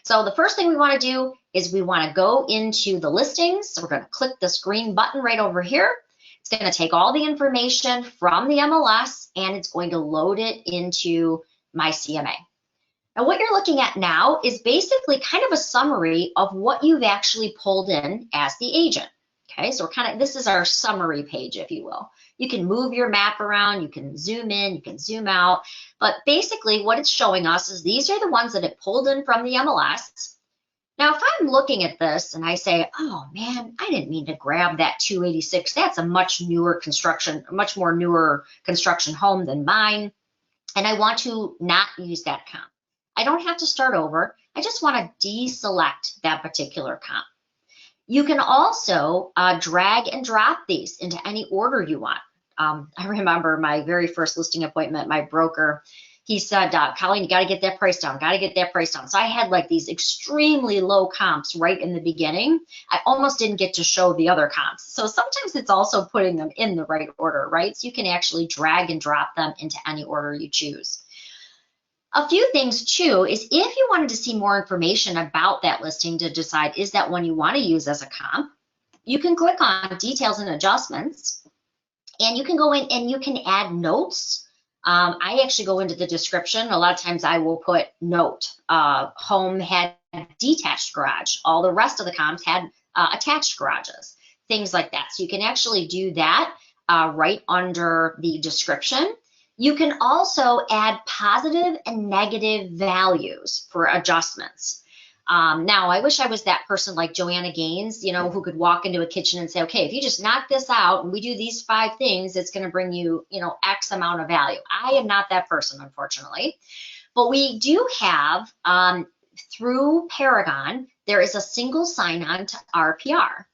So the first thing we want to do is we want to go into the listings. So we're going to click this green button right over here. It's going to take all the information from the MLS and it's going to load it into my CMA. Now what you're looking at now is basically kind of a summary of what you've actually pulled in as the agent. Okay, so this is our summary page, if you will. You can move your map around, you can zoom in, you can zoom out, but basically what it's showing us is these are the ones that it pulled in from the MLS. Now, if I'm looking at this and I say, oh man, I didn't mean to grab that 286, that's a much more newer construction home than mine, and I want to not use that comp. I don't have to start over. I just want to deselect that particular comp. You can also drag and drop these into any order you want. I remember my very first listing appointment, my broker, he said, Colleen, you got to get that price down, got to get that price down. So I had like these extremely low comps right in the beginning. I almost didn't get to show the other comps. So sometimes it's also putting them in the right order, right? So you can actually drag and drop them into any order you choose. A few things too is if you wanted to see more information about that listing to decide is that one you want to use as a comp, you can click on details and adjustments and you can go in and you can add notes. I actually go into the description. A lot of times I will put note, home had detached garage. All the rest of the comps had attached garages, things like that. So you can actually do that right under the description. You can also add positive and negative values for adjustments. Now, I wish I was that person like Joanna Gaines, you know, who could walk into a kitchen and say, okay, if you just knock this out and we do these 5 things, it's going to bring you, you know, X amount of value. I am not that person, unfortunately. But we do have, through Paragon, there is a single sign-on to RPR.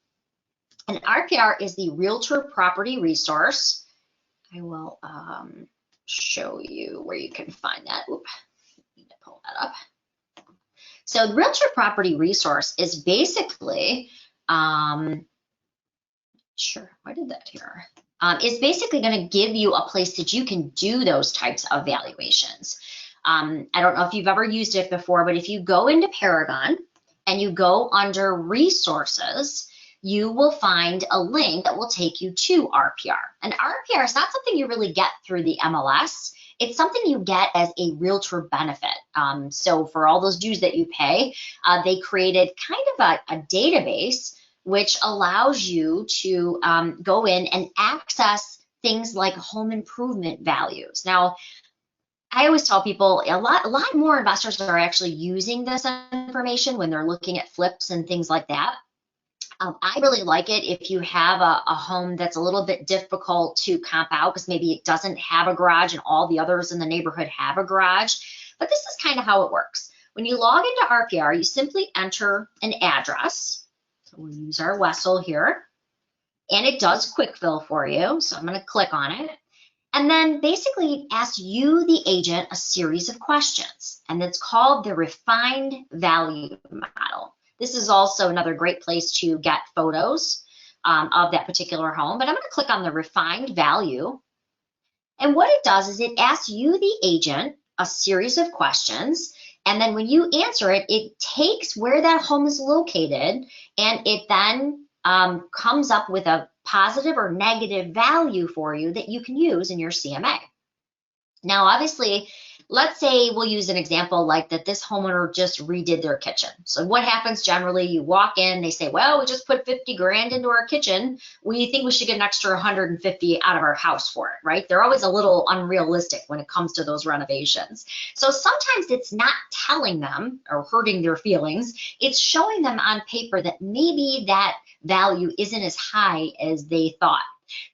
And RPR is the Realtor Property Resource. I will show you where you can find that. Oop, I need to pull that up. So the Realtor Property Resource is basically, sure, why did that here? Is basically going to give you a place that you can do those types of valuations. I don't know if you've ever used it before, but if you go into Paragon and you go under Resources, you will find a link that will take you to RPR. And RPR is not something you really get through the MLS. It's something you get as a realtor benefit. So for all those dues that you pay, they created kind of a database which allows you to go in and access things like home improvement values. Now, I always tell people a lot more investors are actually using this information when they're looking at flips and things like that. I really like it if you have a home that's a little bit difficult to comp out because maybe it doesn't have a garage and all the others in the neighborhood have a garage. But this is kind of how it works. When you log into RPR, you simply enter an address. So we'll use our Wessel here. And it does quick fill for you. So I'm going to click on it. And then basically it asks you, the agent, a series of questions. And it's called the Refined Value Model. This is also another great place to get photos of that particular home, but I'm going to click on the refined value. And what it does is it asks you, the agent, a series of questions. And then when you answer it, it takes where that home is located and it then comes up with a positive or negative value for you that you can use in your CMA. Now, obviously, let's say we'll use an example like that this homeowner just redid their kitchen. So what happens generally, you walk in, they say, well, we just put 50 grand into our kitchen. We think we should get an extra 150 out of our house for it, right? They're always a little unrealistic when it comes to those renovations. So sometimes it's not telling them or hurting their feelings. It's showing them on paper that maybe that value isn't as high as they thought.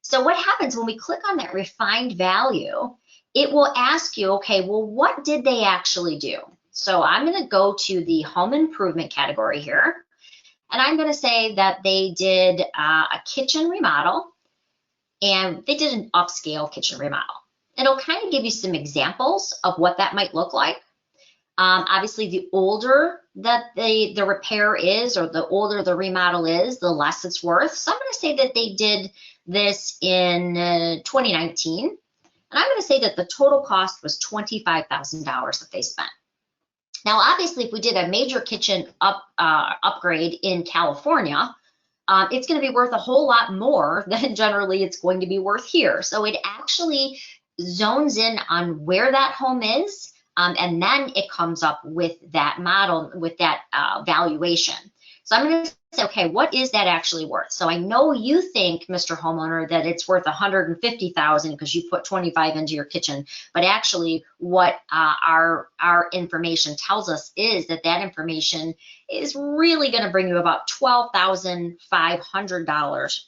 So what happens when we click on that refined value, it will ask you, okay, well, what did they actually do? So I'm going to go to the home improvement category here. And I'm going to say that they did a kitchen remodel, and they did an upscale kitchen remodel. It'll kind of give you some examples of what that might look like. Obviously, the older that the repair is, or the older the remodel is, the less it's worth. So I'm going to say that they did this in 2019. And I'm going to say that the total cost was $25,000 that they spent. Now, obviously, if we did a major kitchen upgrade in California, it's going to be worth a whole lot more than generally it's going to be worth here. So it actually zones in on where that home is, and then it comes up with that model, with that valuation. So I'm going to say, okay, what is that actually worth? So I know you think, Mr. Homeowner, that it's worth $150,000 because you put 25 into your kitchen, but actually what our information tells us is that that information is really going to bring you about $12,500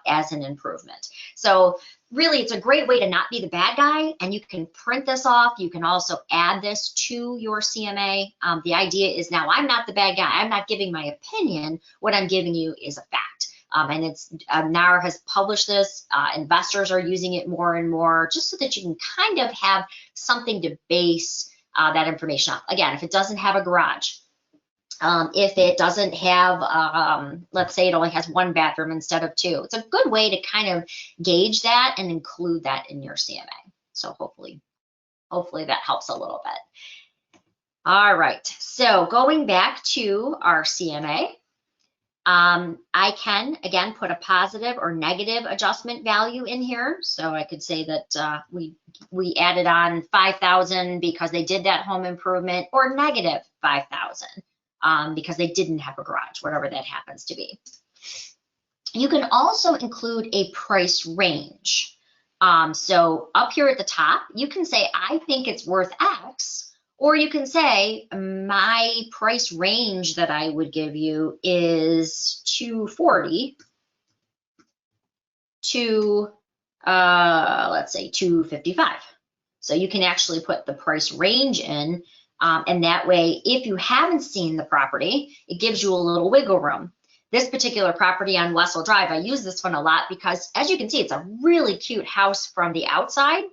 as an improvement. So really, it's a great way to not be the bad guy, and you can print this off. You can also add this to your CMA. The idea is now I'm not the bad guy. I'm not giving my opinion. What I'm giving you is a fact. And it's NAR has published this. Investors are using it more and more, just so that you can kind of have something to base that information on. Again, if it doesn't have a garage, if it doesn't have, let's say it only has one bathroom instead of two, it's a good way to kind of gauge that and include that in your CMA. So hopefully that helps a little bit. All right, so going back to our CMA, I can, again, put a positive or negative adjustment value in here. So I could say that we added on 5,000 because they did that home improvement, or negative 5,000. Because they didn't have a garage, whatever that happens to be. You can also include a price range. So up here at the top, you can say, I think it's worth X, or you can say, my price range that I would give you is $240 to, let's say, $255. So you can actually put the price range in. And that way, if you haven't seen the property, it gives you a little wiggle room. This particular property on Wessel Drive, I use this one a lot because, as you can see, it's a really cute house from the outside.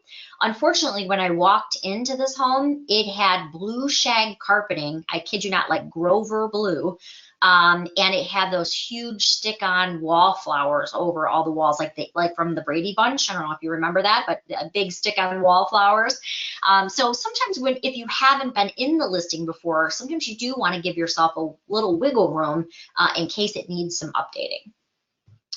Unfortunately, when I walked into this home, it had blue shag carpeting. I kid you not, like Grover blue. And it had those huge stick-on wallflowers over all the walls, like from the Brady Bunch. I don't know if you remember that, but big stick-on wallflowers. So sometimes if you haven't been in the listing before, sometimes you do want to give yourself a little wiggle room in case it needs some updating.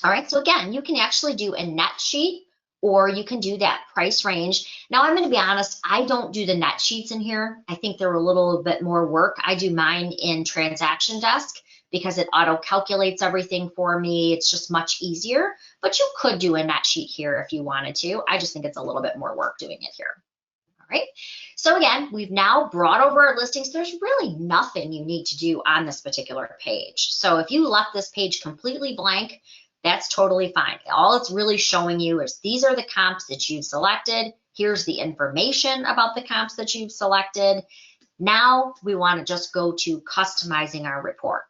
All right, so again, you can actually do a net sheet, or you can do that price range. Now, I'm going to be honest, I don't do the net sheets in here. I think they're a little bit more work. I do mine in Transaction Desk because it auto calculates everything for me. It's just much easier, but you could do a net sheet here if you wanted to. I just think it's a little bit more work doing it here. All right, so again, we've now brought over our listings. There's really nothing you need to do on this particular page. So if you left this page completely blank, that's totally fine. All it's really showing you is these are the comps that you've selected. Here's the information about the comps that you've selected. Now we want to just go to customizing our report.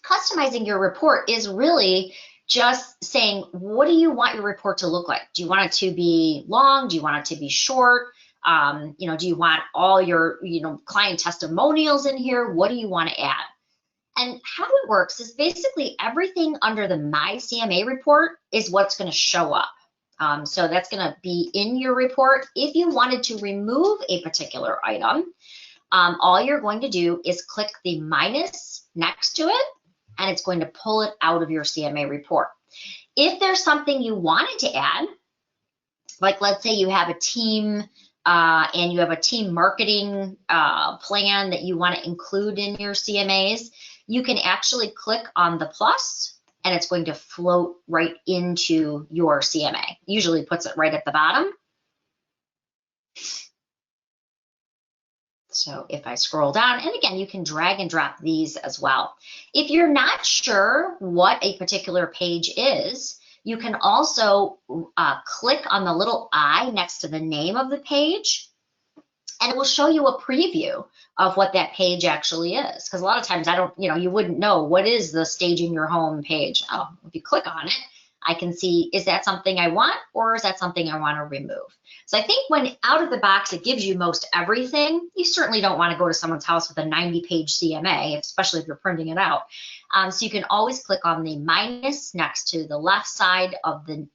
Customizing your report is really just saying, what do you want your report to look like? Do you want it to be long? Do you want it to be short? Do you want all your, client testimonials in here? What do you want to add? And how it works is basically everything under the My CMA report is what's going to show up. So that's going to be in your report. If you wanted to remove a particular item, all you're going to do is click the minus next to it, and it's going to pull it out of your CMA report. If there's something you wanted to add, like let's say you have a team and you have a team marketing plan that you want to include in your CMAs, you can actually click on the plus and it's going to float right into your CMA. Usually puts it right at the bottom. So if I scroll down, and again, you can drag and drop these as well. If you're not sure what a particular page is, you can also click on the little I next to the name of the page, And it will show you a preview of what that page actually is. Because a lot of times you wouldn't know what is the staging your home page. Oh, if you click on it, I can see, is that something I want or is that something I want to remove? So I think when out of the box, it gives you most everything. You certainly don't want to go to someone's house with a 90-page CMA, especially if you're printing it out. So you can always click on the minus next to the left side of the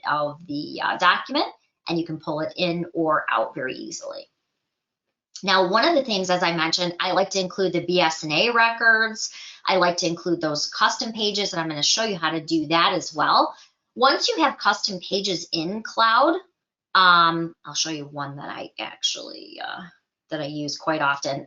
document, and you can pull it in or out very easily. Now, one of the things, as I mentioned, I like to include the BS&A records. I like to include those custom pages, and I'm going to show you how to do that as well. Once you have custom pages in Cloud, I'll show you one that I actually that I use quite often.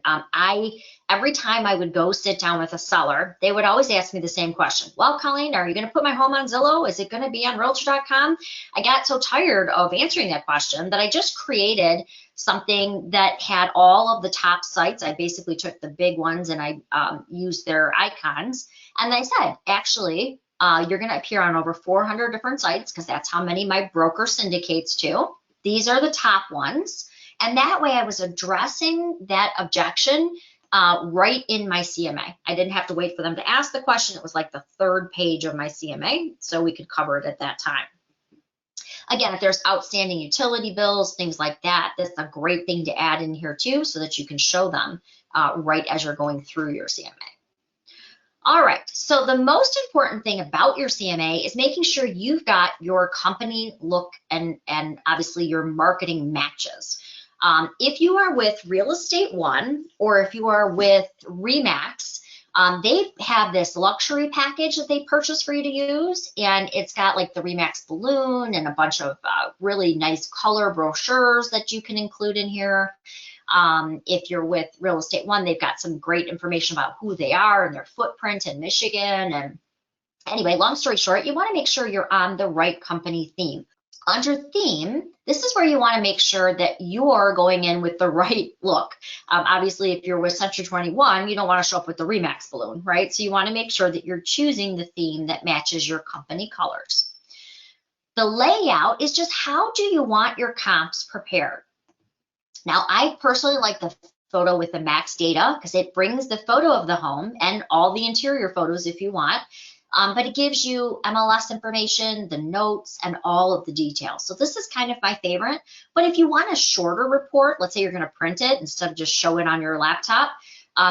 Every time I would go sit down with a seller, they would always ask me the same question. Well, Colleen, are you going to put my home on Zillow? Is it going to be on Realtor.com? I got so tired of answering that question that I just created something that had all of the top sites. I basically took the big ones and I used their icons. And I said, actually, you're going to appear on over 400 different sites because that's how many my broker syndicates to. These are the top ones. And that way I was addressing that objection right in my CMA. I didn't have to wait for them to ask the question. It was like the third page of my CMA, so we could cover it at that time. Again, if there's outstanding utility bills, things like that, that's a great thing to add in here too, so that you can show them right as you're going through your CMA. All right, so the most important thing about your CMA is making sure you've got your company look and obviously your marketing matches. If you are with Real Estate One or if you are with RE/MAX, they have this luxury package that they purchase for you to use, and it's got like the RE/MAX balloon and a bunch of really nice color brochures that you can include in here. If you're with Real Estate One, they've got some great information about who they are and their footprint in Michigan. And anyway, long story short, you want to make sure you're on the right company theme. Under theme, this is where you want to make sure that you're going in with the right look. Obviously, if you're with Century 21, you don't want to show up with the RE/MAX balloon, right? So you want to make sure that you're choosing the theme that matches your company colors. The layout is just how do you want your comps prepared? Now, I personally like the photo with the max data because it brings the photo of the home and all the interior photos if you want. But it gives you MLS information, the notes, and all of the details. So this is kind of my favorite. But if you want a shorter report, let's say you're going to print it instead of just show it on your laptop,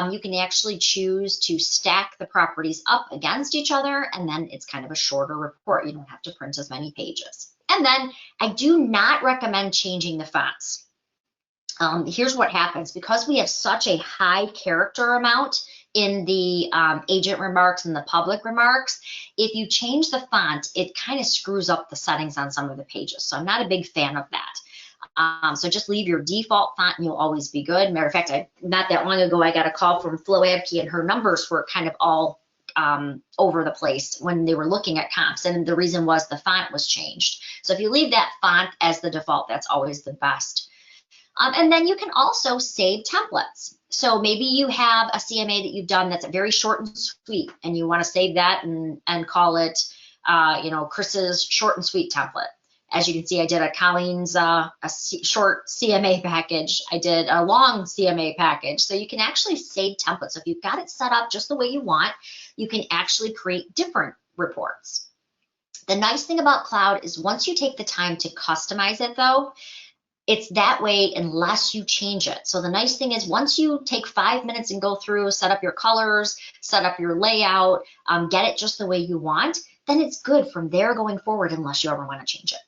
you can actually choose to stack the properties up against each other, and then it's kind of a shorter report. You don't have to print as many pages. And then I do not recommend changing the fonts. Here's what happens. Because we have such a high character amount in the agent remarks and the public remarks, if you change the font, it kind of screws up the settings on some of the pages. So I'm not a big fan of that. So just leave your default font and you'll always be good. Matter of fact, not that long ago, I got a call from Flo Abke and her numbers were kind of all over the place when they were looking at comps. And the reason was the font was changed. So if you leave that font as the default, that's always the best. And then you can also save templates. So maybe you have a CMA that you've done that's very short and sweet, and you want to save that and call it, Chris's short and sweet template. As you can see, I did a Colleen's short CMA package. I did a long CMA package. So you can actually save templates. So if you've got it set up just the way you want, you can actually create different reports. The nice thing about Cloud is once you take the time to customize it, though, it's that way unless you change it. So the nice thing is once you take 5 minutes and go through, set up your colors, set up your layout, get it just the way you want, then it's good from there going forward unless you ever want to change it.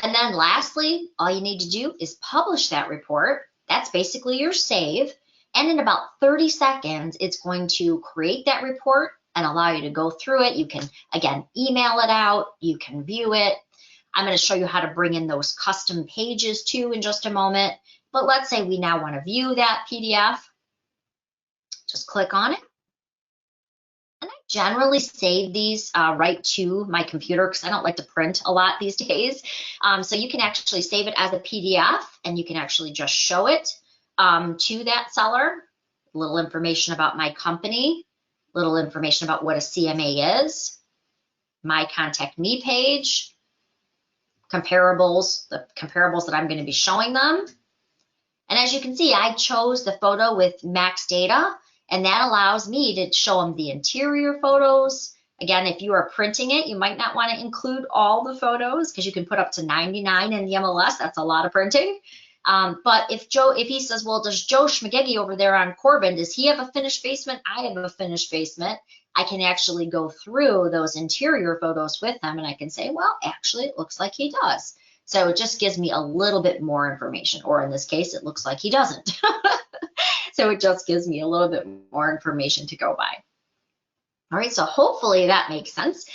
And then lastly, all you need to do is publish that report. That's basically your save. And in about 30 seconds, it's going to create that report and allow you to go through it. You can, again, email it out. You can view it. I'm going to show you how to bring in those custom pages too in just a moment. But let's say we now want to view that PDF. Just click on it. And I generally save these right to my computer because I don't like to print a lot these days. So you can actually save it as a PDF and you can actually just show it to that seller. A little information about my company, little information about what a CMA is, my Contact Me page, comparables, the comparables that I'm going to be showing them, And as you can see, I chose the photo with max data, and that allows me to show them the interior photos. Again, if you are printing it, you might not want to include all the photos because you can put up to 99 in the MLS. That's a lot of printing. But if he says, well, does Joe Schmagegi over there on Corbin, does he have a finished basement? I have a finished basement. I can actually go through those interior photos with them, and I can say, well, actually, it looks like he does. So it just gives me a little bit more information, or in this case, it looks like he doesn't. So it just gives me a little bit more information to go by. All right, so hopefully that makes sense.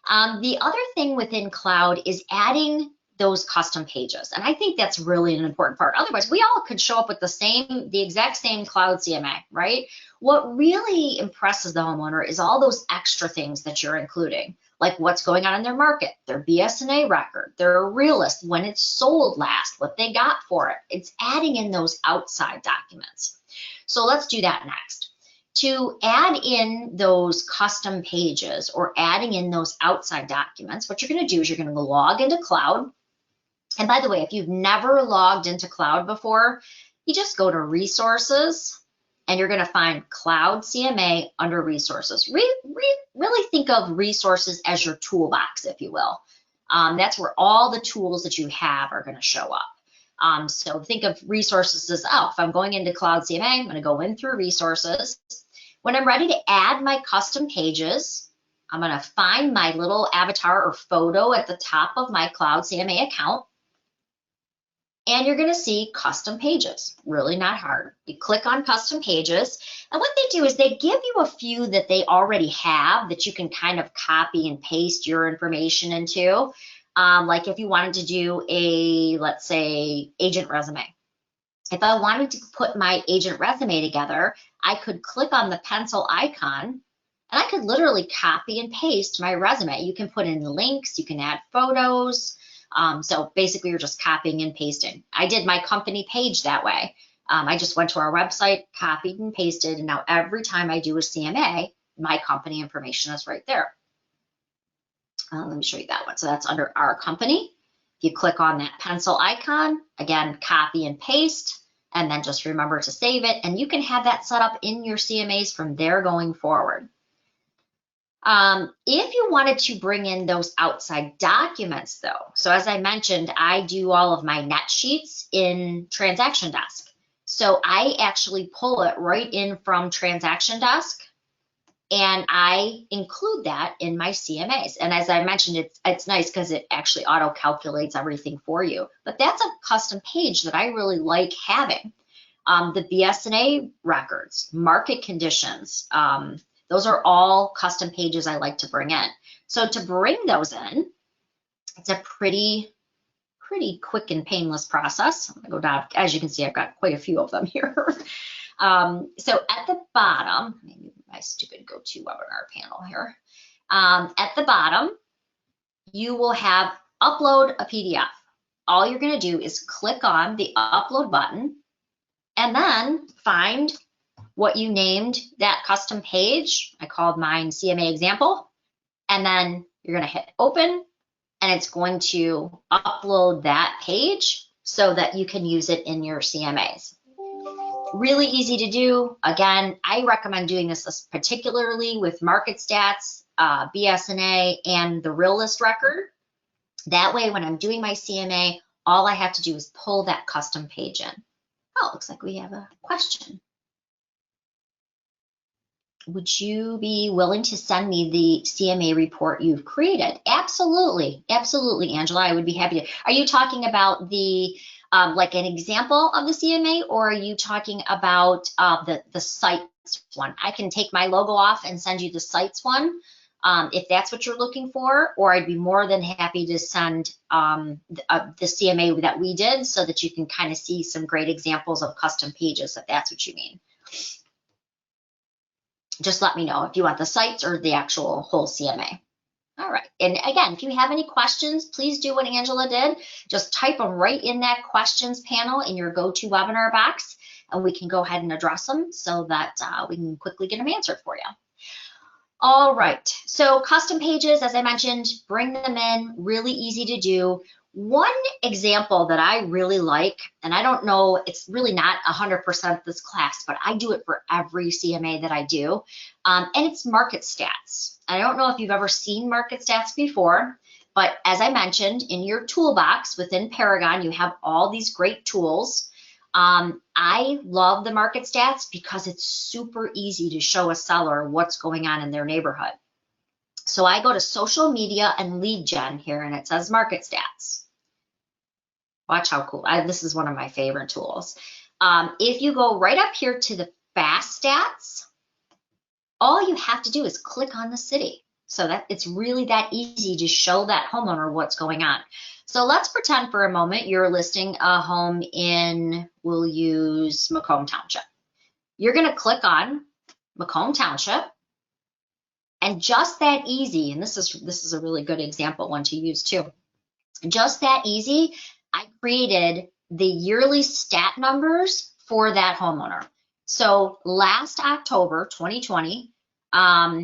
The other thing within Cloud is adding those custom pages. And I think that's really an important part. Otherwise, we all could show up with the exact same CloudCMA, right? What really impresses the homeowner is all those extra things that you're including, like what's going on in their market, their BS&A record, their realist, when it's sold last, what they got for it. It's adding in those outside documents. So let's do that next. To add in those custom pages or adding in those outside documents, what you're going to do is you're going to log into Cloud. And by the way, if you've never logged into Cloud before, you just go to Resources, and you're going to find CloudCMA under Resources. Really think of Resources as your toolbox, if you will. That's where all the tools that you have are going to show up. So think of Resources as, if I'm going into CloudCMA, I'm going to go in through Resources. When I'm ready to add my custom pages, I'm going to find my little avatar or photo at the top of my CloudCMA account. And you're going to see custom pages, really not hard. You click on custom pages, and what they do is they give you a few that they already have that you can kind of copy and paste your information into. Like if you wanted to do a, let's say, agent resume. If I wanted to put my agent resume together, I could click on the pencil icon, and I could literally copy and paste my resume. You can put in links, you can add photos. So basically you're just copying and pasting. I did my company page that way. I just went to our website, copied and pasted, and now every time I do a CMA, my company information is right there. Let me show you that one. So that's under our company. If you click on that pencil icon, again, copy and paste, and then just remember to save it, and you can have that set up in your CMAs from there going forward. If you wanted to bring in those outside documents though, so as I mentioned, I do all of my net sheets in Transaction Desk. So I actually pull it right in from Transaction Desk, and I include that in my CMAs. And as I mentioned, it's nice because it actually auto calculates everything for you. But that's a custom page that I really like having. The BS&A records, market conditions, those are all custom pages I like to bring in. So to bring those in, it's a pretty quick and painless process. I'm gonna go down, as you can see, I've got quite a few of them here. So at the bottom, maybe my stupid GoToWebinar panel here. At the bottom, you will have upload a PDF. All you're gonna do is click on the upload button and then find what you named that custom page. I called mine CMA example, and then you're going to hit open, and it's going to upload that page so that you can use it in your CMAs. Really easy to do. Again, I recommend doing this particularly with market stats, BS&A, and the real list record. That way, when I'm doing my CMA, all I have to do is pull that custom page in. Oh, it looks like we have a question. Would you be willing to send me the CMA report you've created? Absolutely, absolutely, Angela. I would be happy to. Are you talking about the like an example of the CMA, or are you talking about the sites one? I can take my logo off and send you the sites one if that's what you're looking for, or I'd be more than happy to send the CMA that we did so that you can kind of see some great examples of custom pages if that's what you mean. Just let me know if you want the sites or the actual whole CMA. All right, and again, if you have any questions, please do what Angela did. Just type them right in that questions panel in your GoToWebinar box, and we can go ahead and address them so that we can quickly get them answered for you. All right, so custom pages, as I mentioned, bring them in, really easy to do. One example that I really like, and I don't know, it's really not 100% this class, but I do it for every CMA that I do, and it's market stats. I don't know if you've ever seen market stats before, but as I mentioned, in your toolbox within Paragon, you have all these great tools. I love the market stats because it's super easy to show a seller what's going on in their neighborhood. So I go to social media and lead gen here, and it says market stats. Watch how cool. This is one of my favorite tools. If you go right up here to the fast stats, all you have to do is click on the city. So that it's really that easy to show that homeowner what's going on. So let's pretend for a moment you're listing a home in, we'll use Macomb Township. You're going to click on Macomb Township, and just that easy, and this is a really good example one to use too. Just that easy, I created the yearly stat numbers for that homeowner. So last October 2020,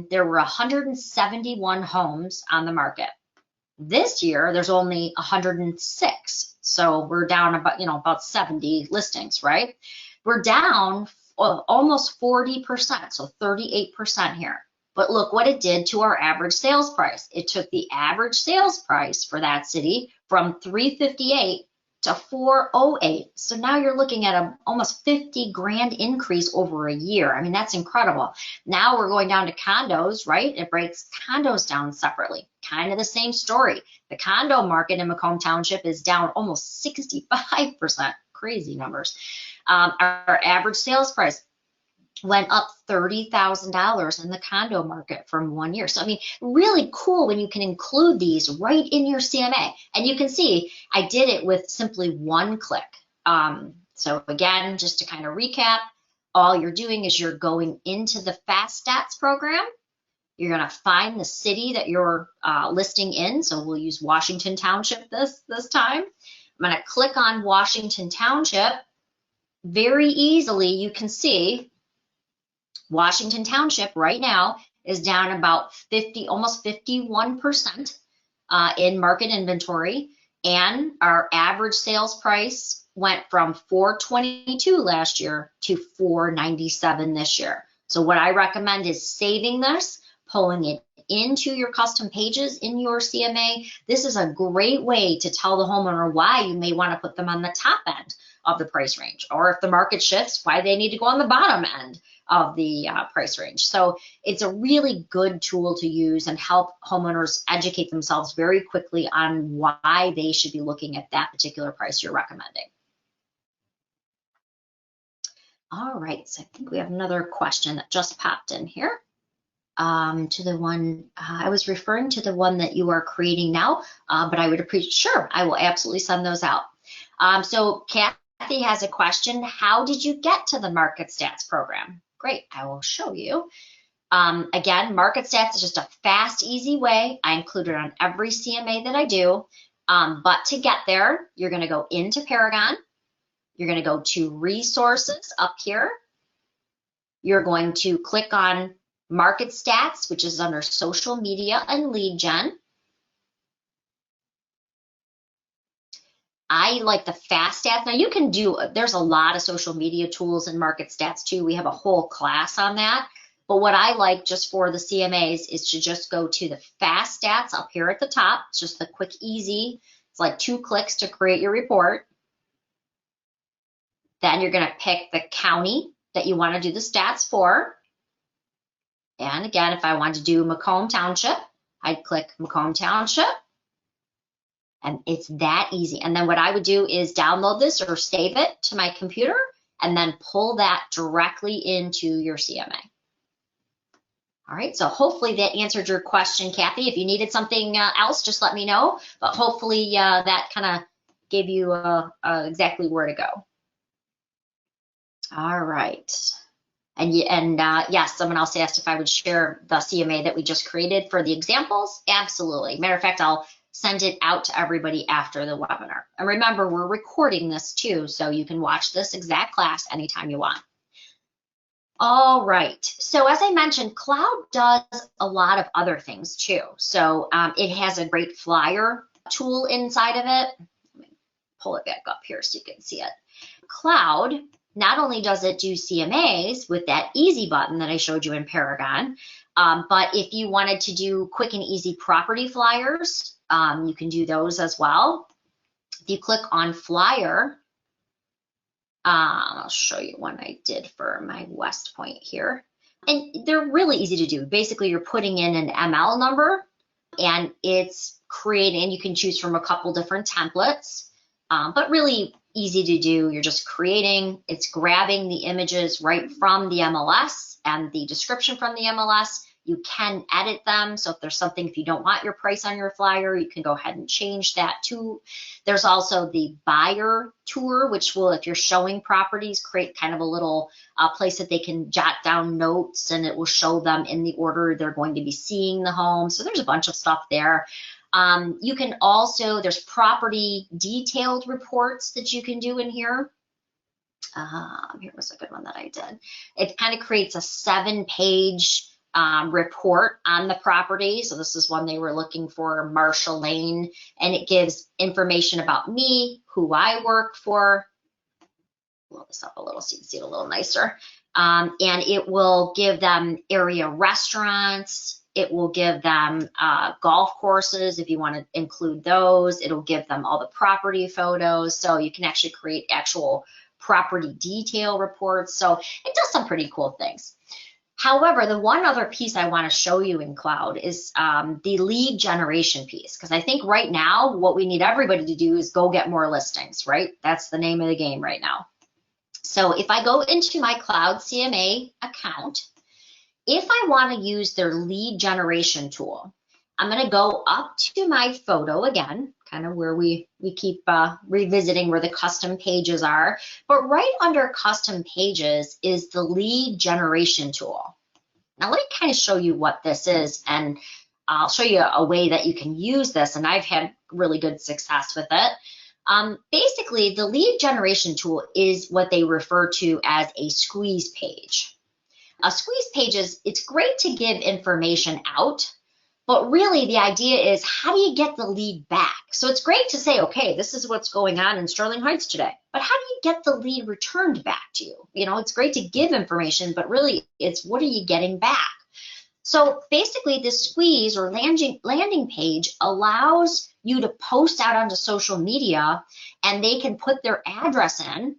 there were 171 homes on the market. This year, there's only 106. So we're down about 70 listings, right? We're down almost 40%, so 38% here. But look what it did to our average sales price. It took the average sales price for that city from $358 to $408. So now you're looking at a almost 50 grand increase over a year. I mean, that's incredible. Now we're going down to condos, right? It breaks condos down separately. Kind of the same story. The condo market in Macomb Township is down almost 65%. Crazy numbers. Our average sales price went up $30,000 in the condo market from 1 year. So, I mean, really cool when you can include these right in your CMA. And you can see I did it with simply one click. So again, just to kind of recap, all you're doing is you're going into the Fast Stats program. You're going to find the city that you're listing in. So we'll use Washington Township this time. I'm going to click on Washington Township. Very easily, you can see Washington Township right now is down about almost 51% in market inventory, and our average sales price went from $422 last year to $497 this year. So what I recommend is saving this, pulling it into your custom pages in your CMA. This is a great way to tell the homeowner why you may want to put them on the top end of the price range, or if the market shifts, why they need to go on the bottom end of the price range. So it's a really good tool to use and help homeowners educate themselves very quickly on why they should be looking at that particular price you're recommending. All right, so I think we have another question that just popped in here. To the one, I was referring to the one that you are creating now, but I would appreciate, sure, I will absolutely send those out. So Kathy has a question. How did you get to the Market Stats program? Great, I will show you. Again, Market Stats is just a fast, easy way. I include it on every CMA that I do. But to get there, you're going to go into Paragon. You're going to go to Resources up here. You're going to click on Market Stats, which is under Social Media and Lead Gen. I like the Fast Stats. Now you can do, there's a lot of social media tools and Market Stats too. We have a whole class on that. But what I like just for the CMAs is to just go to the Fast Stats up here at the top. It's just the quick, easy. It's like 2 clicks to create your report. Then you're going to pick the county that you want to do the stats for. And again, if I want to do Macomb Township, I'd click Macomb Township. And it's that easy. And then what I would do is download this or save it to my computer and then pull that directly into your CMA. All right, so hopefully that answered your question, Kathy. If you needed something else, just let me know. But hopefully that kind of gave you exactly where to go. All right. And yes, someone else asked if I would share the CMA that we just created for the examples. Absolutely. Matter of fact, I'll send it out to everybody after the webinar. And remember, we're recording this too, so you can watch this exact class anytime you want. All right, so as I mentioned, Cloud does a lot of other things too. So it has a great flyer tool inside of it. Let me pull it back up here so you can see it. Cloud, not only does it do CMAs with that easy button that I showed you in Paragon, but if you wanted to do quick and easy property flyers, you can do those as well. If you click on flyer, I'll show you one I did for my West Point here. And they're really easy to do. Basically, you're putting in an ML number and it's creating, you can choose from a couple different templates, but really easy to do. You're just creating, it's grabbing the images right from the MLS and the description from the MLS. You can edit them. So if there's something, if you don't want your price on your flyer, you can go ahead and change that too. There's also the buyer tour, which will, if you're showing properties, create kind of a little place that they can jot down notes, and it will show them in the order they're going to be seeing the home. So there's a bunch of stuff there. You can also, there's property detailed reports that you can do in here. Here was a good one that I did. It kind of creates a 7-page report on the property. So this is one they were looking for, Marshall Lane, and it gives information about me, who I work for. Blow this up a little so you can see it a little nicer. And it will give them area restaurants. It will give them golf courses if you want to include those. It'll give them all the property photos. So you can actually create actual property detail reports. So it does some pretty cool things. However, the one other piece I want to show you in Cloud is the lead generation piece, because I think right now what we need everybody to do is go get more listings, right? That's the name of the game right now. So if I go into my CloudCMA account, if I want to use their lead generation tool, I'm going to go up to my photo again, kind of where we keep revisiting where the custom pages are. But right under custom pages is the lead generation tool. Now let me kind of show you what this is, and I'll show you a way that you can use this, and I've had really good success with it. Basically, the lead generation tool is what they refer to as a squeeze page. A squeeze page is, it's great to give information out, but really the idea is, how do you get the lead back? So it's great to say, okay, this is what's going on in Sterling Heights today, but how do you get the lead returned back to you? You know, it's great to give information, but really it's, what are you getting back? So basically this squeeze or landing page allows you to post out onto social media, and they can put their address in.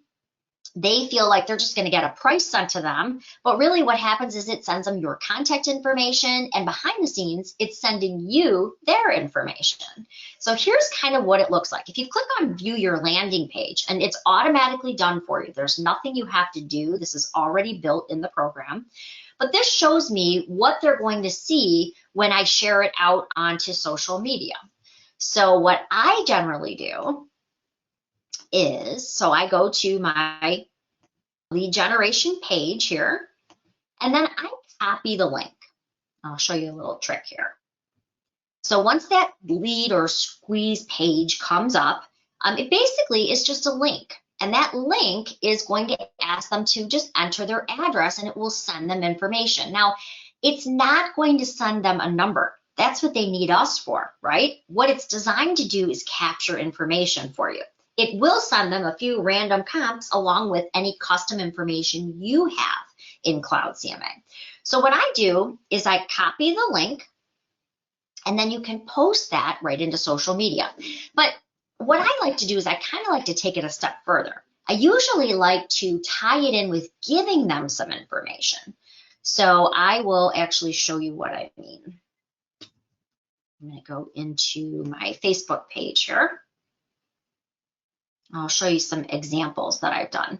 They feel like they're just going to get a price sent to them, but really what happens is it sends them your contact information, and behind the scenes, it's sending you their information. So here's kind of what it looks like. If you click on View Your Landing Page, and it's automatically done for you, there's nothing you have to do. This is already built in the program. But this shows me what they're going to see when I share it out onto social media. So what I generally do is, so I go to my lead generation page here, and then I copy the link. I'll show you a little trick here. So once that lead or squeeze page comes up, it basically is just a link. And that link is going to ask them to just enter their address, and it will send them information. Now, it's not going to send them a number. That's what they need us for, right? What it's designed to do is capture information for you. It will send them a few random comps along with any custom information you have in CloudCMA. So what I do is I copy the link, and then you can post that right into social media. But what I like to do is I kind of like to take it a step further. I usually like to tie it in with giving them some information. So I will actually show you what I mean. I'm going to go into my Facebook page here. I'll show you some examples that I've done.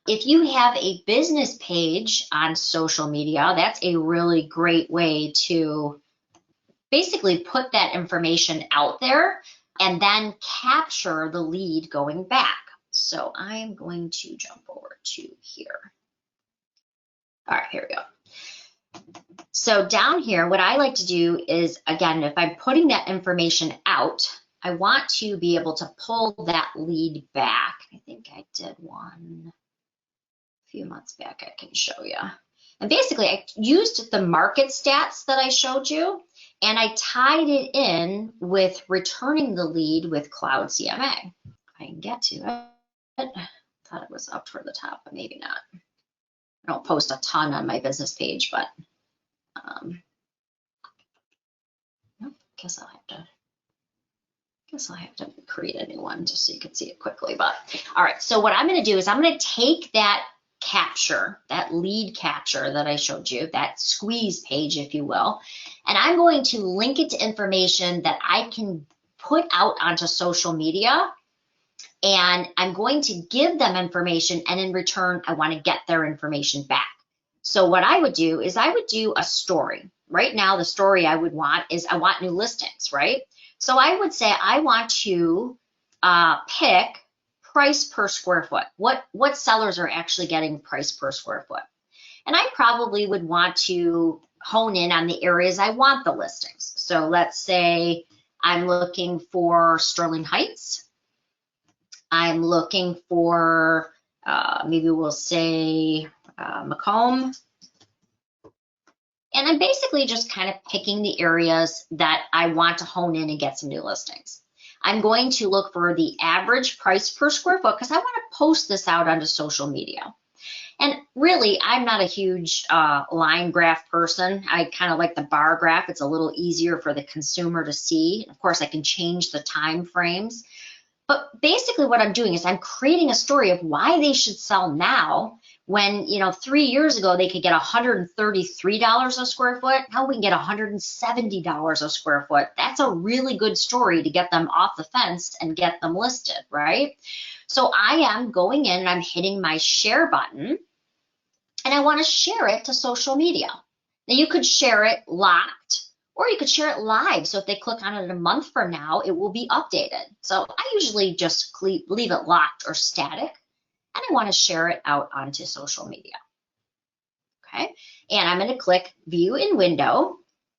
If you have a business page on social media, that's a really great way to basically put that information out there and then capture the lead going back. So I'm going to jump over to here. All right, here we go. So down here, what I like to do is, again, if I'm putting that information out, I want to be able to pull that lead back. I think I did one a few months back, I can show you. And basically, I used the market stats that I showed you, And I tied it in with returning the lead with CloudCMA. I can get to it. Thought it was up toward the top, but maybe not. I don't post a ton on my business page, but guess I'll have to create a new one just so you can see it quickly. But all right, so what I'm going to do is I'm going to take that capture, that lead capture that I showed you, that squeeze page, if you will, and I'm going to link it to information that I can put out onto social media, and I'm going to give them information, and in return, I want to get their information back. So what I would do is I would do a story. Right now, the story I would want is I want new listings, right? So I would say I want to pick price per square foot. What sellers are actually getting price per square foot? And I probably would want to hone in on the areas I want the listings. So let's say I'm looking for Sterling Heights. I'm looking for, maybe we'll say Macomb. And I'm basically just kind of picking the areas that I want to hone in and get some new listings. I'm going to look for the average price per square foot because I want to post this out onto social media. And really, I'm not a huge line graph person. I kind of like the bar graph. It's a little easier for the consumer to see. Of course, I can change the time frames. But basically what I'm doing is I'm creating a story of why they should sell now when, 3 years ago they could get $133 a square foot. Now we can get $170 a square foot. That's a really good story to get them off the fence and get them listed, right? So I am going in and I'm hitting my share button and I want to share it to social media. Now you could share it locked, or you could share it live. So if they click on it a month from now, it will be updated. So I usually just leave it locked or static, and I want to share it out onto social media. Okay, and I'm going to click View in Window,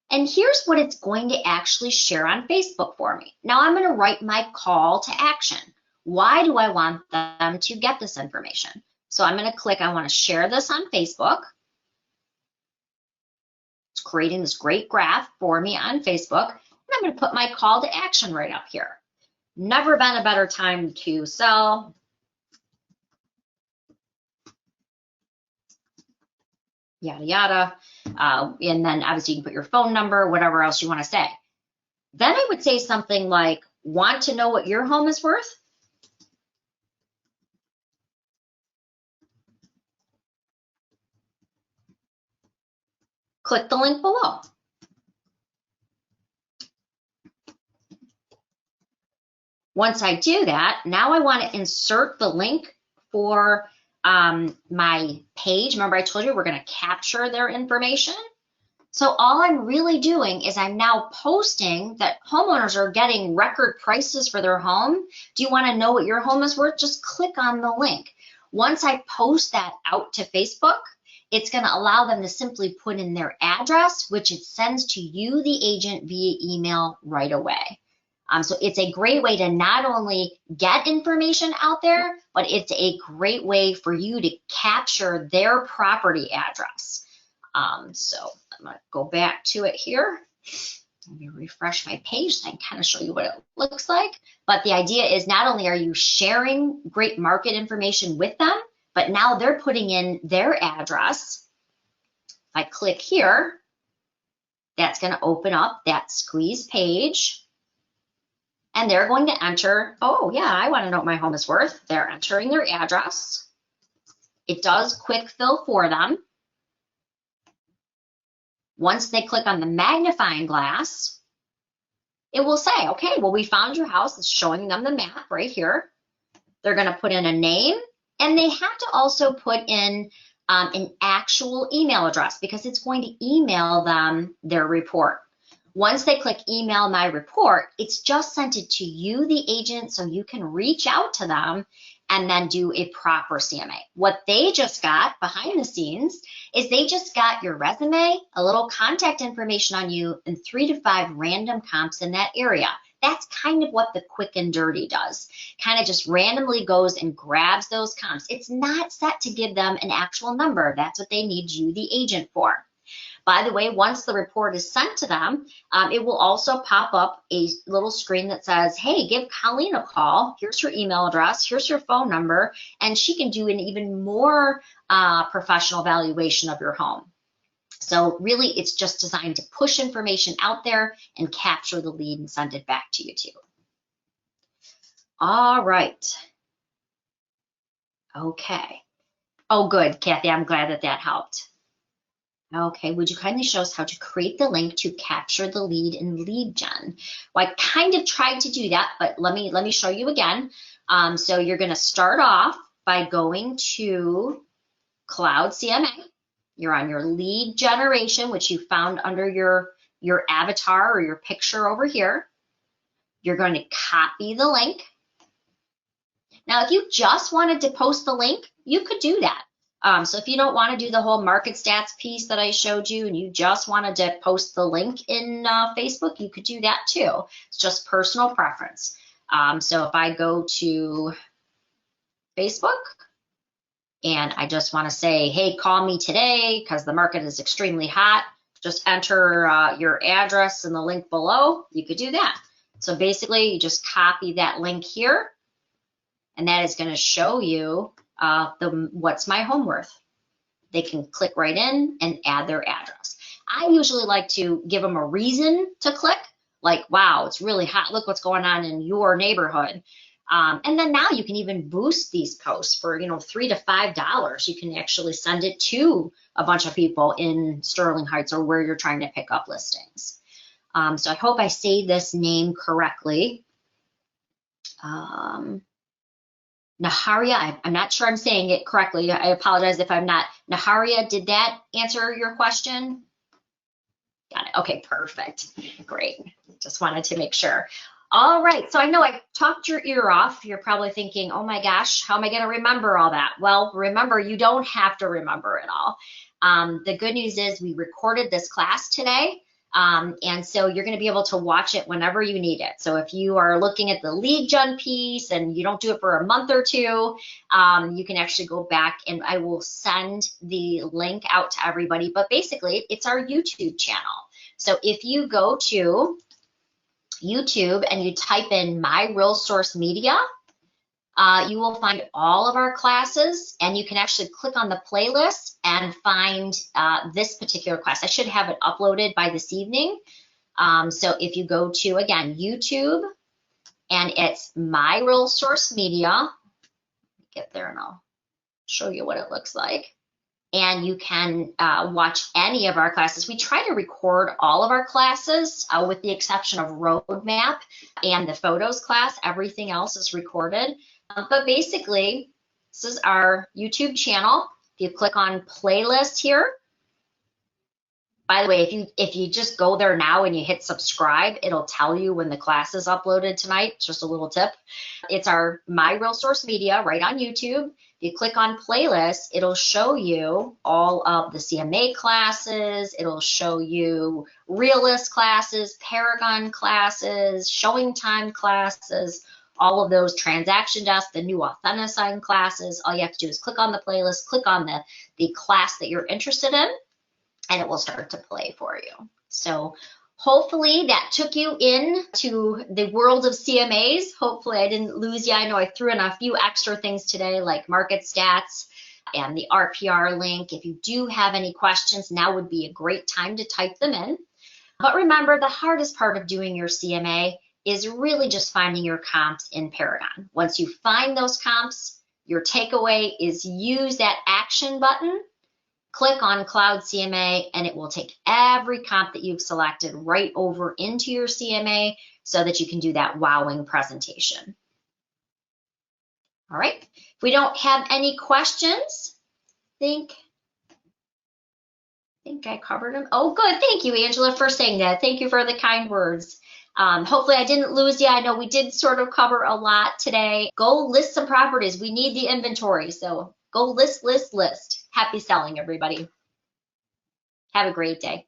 and here's what it's going to actually share on Facebook for me. Now I'm going to write my call to action. Why do I want them to get this information? So I'm going to click, I want to share this on Facebook. It's creating this great graph for me on Facebook, and I'm going to put my call to action right up here. Never been a better time to sell. Yada, yada. And then obviously you can put your phone number, whatever else you want to say. Then I would say something like, want to know what your home is worth? Click the link below. Once I do that, now I want to insert the link for my page. Remember I told you we're going to capture their information. So all I'm really doing is I'm now posting that homeowners are getting record prices for their home. Do you want to know what your home is worth? Just click on the link. Once I post that out to Facebook, it's going to allow them to simply put in their address, which it sends to you, the agent, via email right away. So it's a great way to not only get information out there, but it's a great way for you to capture their property address. So I'm going to go back to it here. Let me refresh my page so I can kind of show you what it looks like. But the idea is not only are you sharing great market information with them, but now they're putting in their address. If I click here, that's going to open up that squeeze page. And they're going to enter, oh yeah, I want to know what my home is worth. They're entering their address. It does quick fill for them. Once they click on the magnifying glass, it will say, okay, well, we found your house. It's showing them the map right here. They're going to put in a name, and they have to also put in an actual email address because it's going to email them their report. Once they click email my report, it's just sent it to you, the agent, so you can reach out to them and then do a proper CMA. What they just got behind the scenes is they just got your resume, a little contact information on you, and 3 to 5 random comps in that area. That's kind of what the quick and dirty does. Kind of just randomly goes and grabs those comps. It's not set to give them an actual number. That's what they need you, the agent, for. By the way, once the report is sent to them, it will also pop up a little screen that says, hey, give Colleen a call. Here's her email address. Here's her phone number. And she can do an even more professional valuation of your home. So really, it's just designed to push information out there and capture the lead and send it back to you too. All right. Okay. Oh, good, Kathy. I'm glad that that helped. Okay, would you kindly show us how to create the link to capture the lead in lead gen? Well, I kind of tried to do that, but let me show you again. So you're going to start off by going to CloudCMA. You're on your lead generation, which you found under your avatar or your picture over here. You're going to copy the link. Now, if you just wanted to post the link, you could do that. So if you don't want to do the whole market stats piece that I showed you and you just wanted to post the link in Facebook, you could do that too. It's just personal preference. So if I go to Facebook and I just want to say, hey, call me today because the market is extremely hot, just enter your address in the link below, you could do that. So basically, you just copy that link here, and that is going to show you what's my home worth. They can click right in and add their address. I usually like to give them a reason to click, like, wow, it's really hot. Look what's going on in your neighborhood. And then now you can even boost these posts for, $3 to $5. You can actually send it to a bunch of people in Sterling Heights or where you're trying to pick up listings. So I hope I say this name correctly. Naharia, I'm not sure I'm saying it correctly. I apologize if I'm not. Naharia, did that answer your question? Got it. Okay, perfect. Great. Just wanted to make sure. All right, so I know I talked your ear off. You're probably thinking, oh my gosh, how am I going to remember all that? Well, remember, you don't have to remember it all. The good news is we recorded this class today. And so you're going to be able to watch it whenever you need it. So if you are looking at the lead gen piece and you don't do it for a month or two, you can actually go back and I will send the link out to everybody. But basically, it's our YouTube channel. So if you go to YouTube and you type in MiRealSource Media, you will find all of our classes, and you can actually click on the playlist and find this particular class. I should have it uploaded by this evening. So if you go to, again, YouTube, and it's MiRealSource Media, get there and I'll show you what it looks like. And you can watch any of our classes. We try to record all of our classes with the exception of Roadmap and the Photos class. Everything else is recorded. But basically, this is our YouTube channel. If you click on playlist here, by the way, if you just go there now and you hit subscribe, it'll tell you when the class is uploaded tonight. Just a little tip. It's our MiRealSource Media right on YouTube. If you click on playlist, it'll show you all of the CMA classes. It'll show you Realist classes, Paragon classes, Showing Time classes, all of those Transaction Desk, the new Authenticine classes. All you have to do is click on the playlist, click on the class that you're interested in, and it will start to play for you. So hopefully that took you into the world of CMAs. Hopefully I didn't lose you. I know I threw in a few extra things today like market stats and the RPR link. If you do have any questions, now would be a great time to type them in. But remember, the hardest part of doing your CMA is really just finding your comps in Paragon. Once you find those comps, your takeaway is use that action button, click on CloudCMA, and it will take every comp that you've selected right over into your CMA so that you can do that wowing presentation. All right, if we don't have any questions, I think I covered them. Oh, good. Thank you, Angela, for saying that. Thank you for the kind words. Hopefully I didn't lose you. I know we did sort of cover a lot today. Go list some properties. We need the inventory. So go list, list, list. Happy selling, everybody. Have a great day.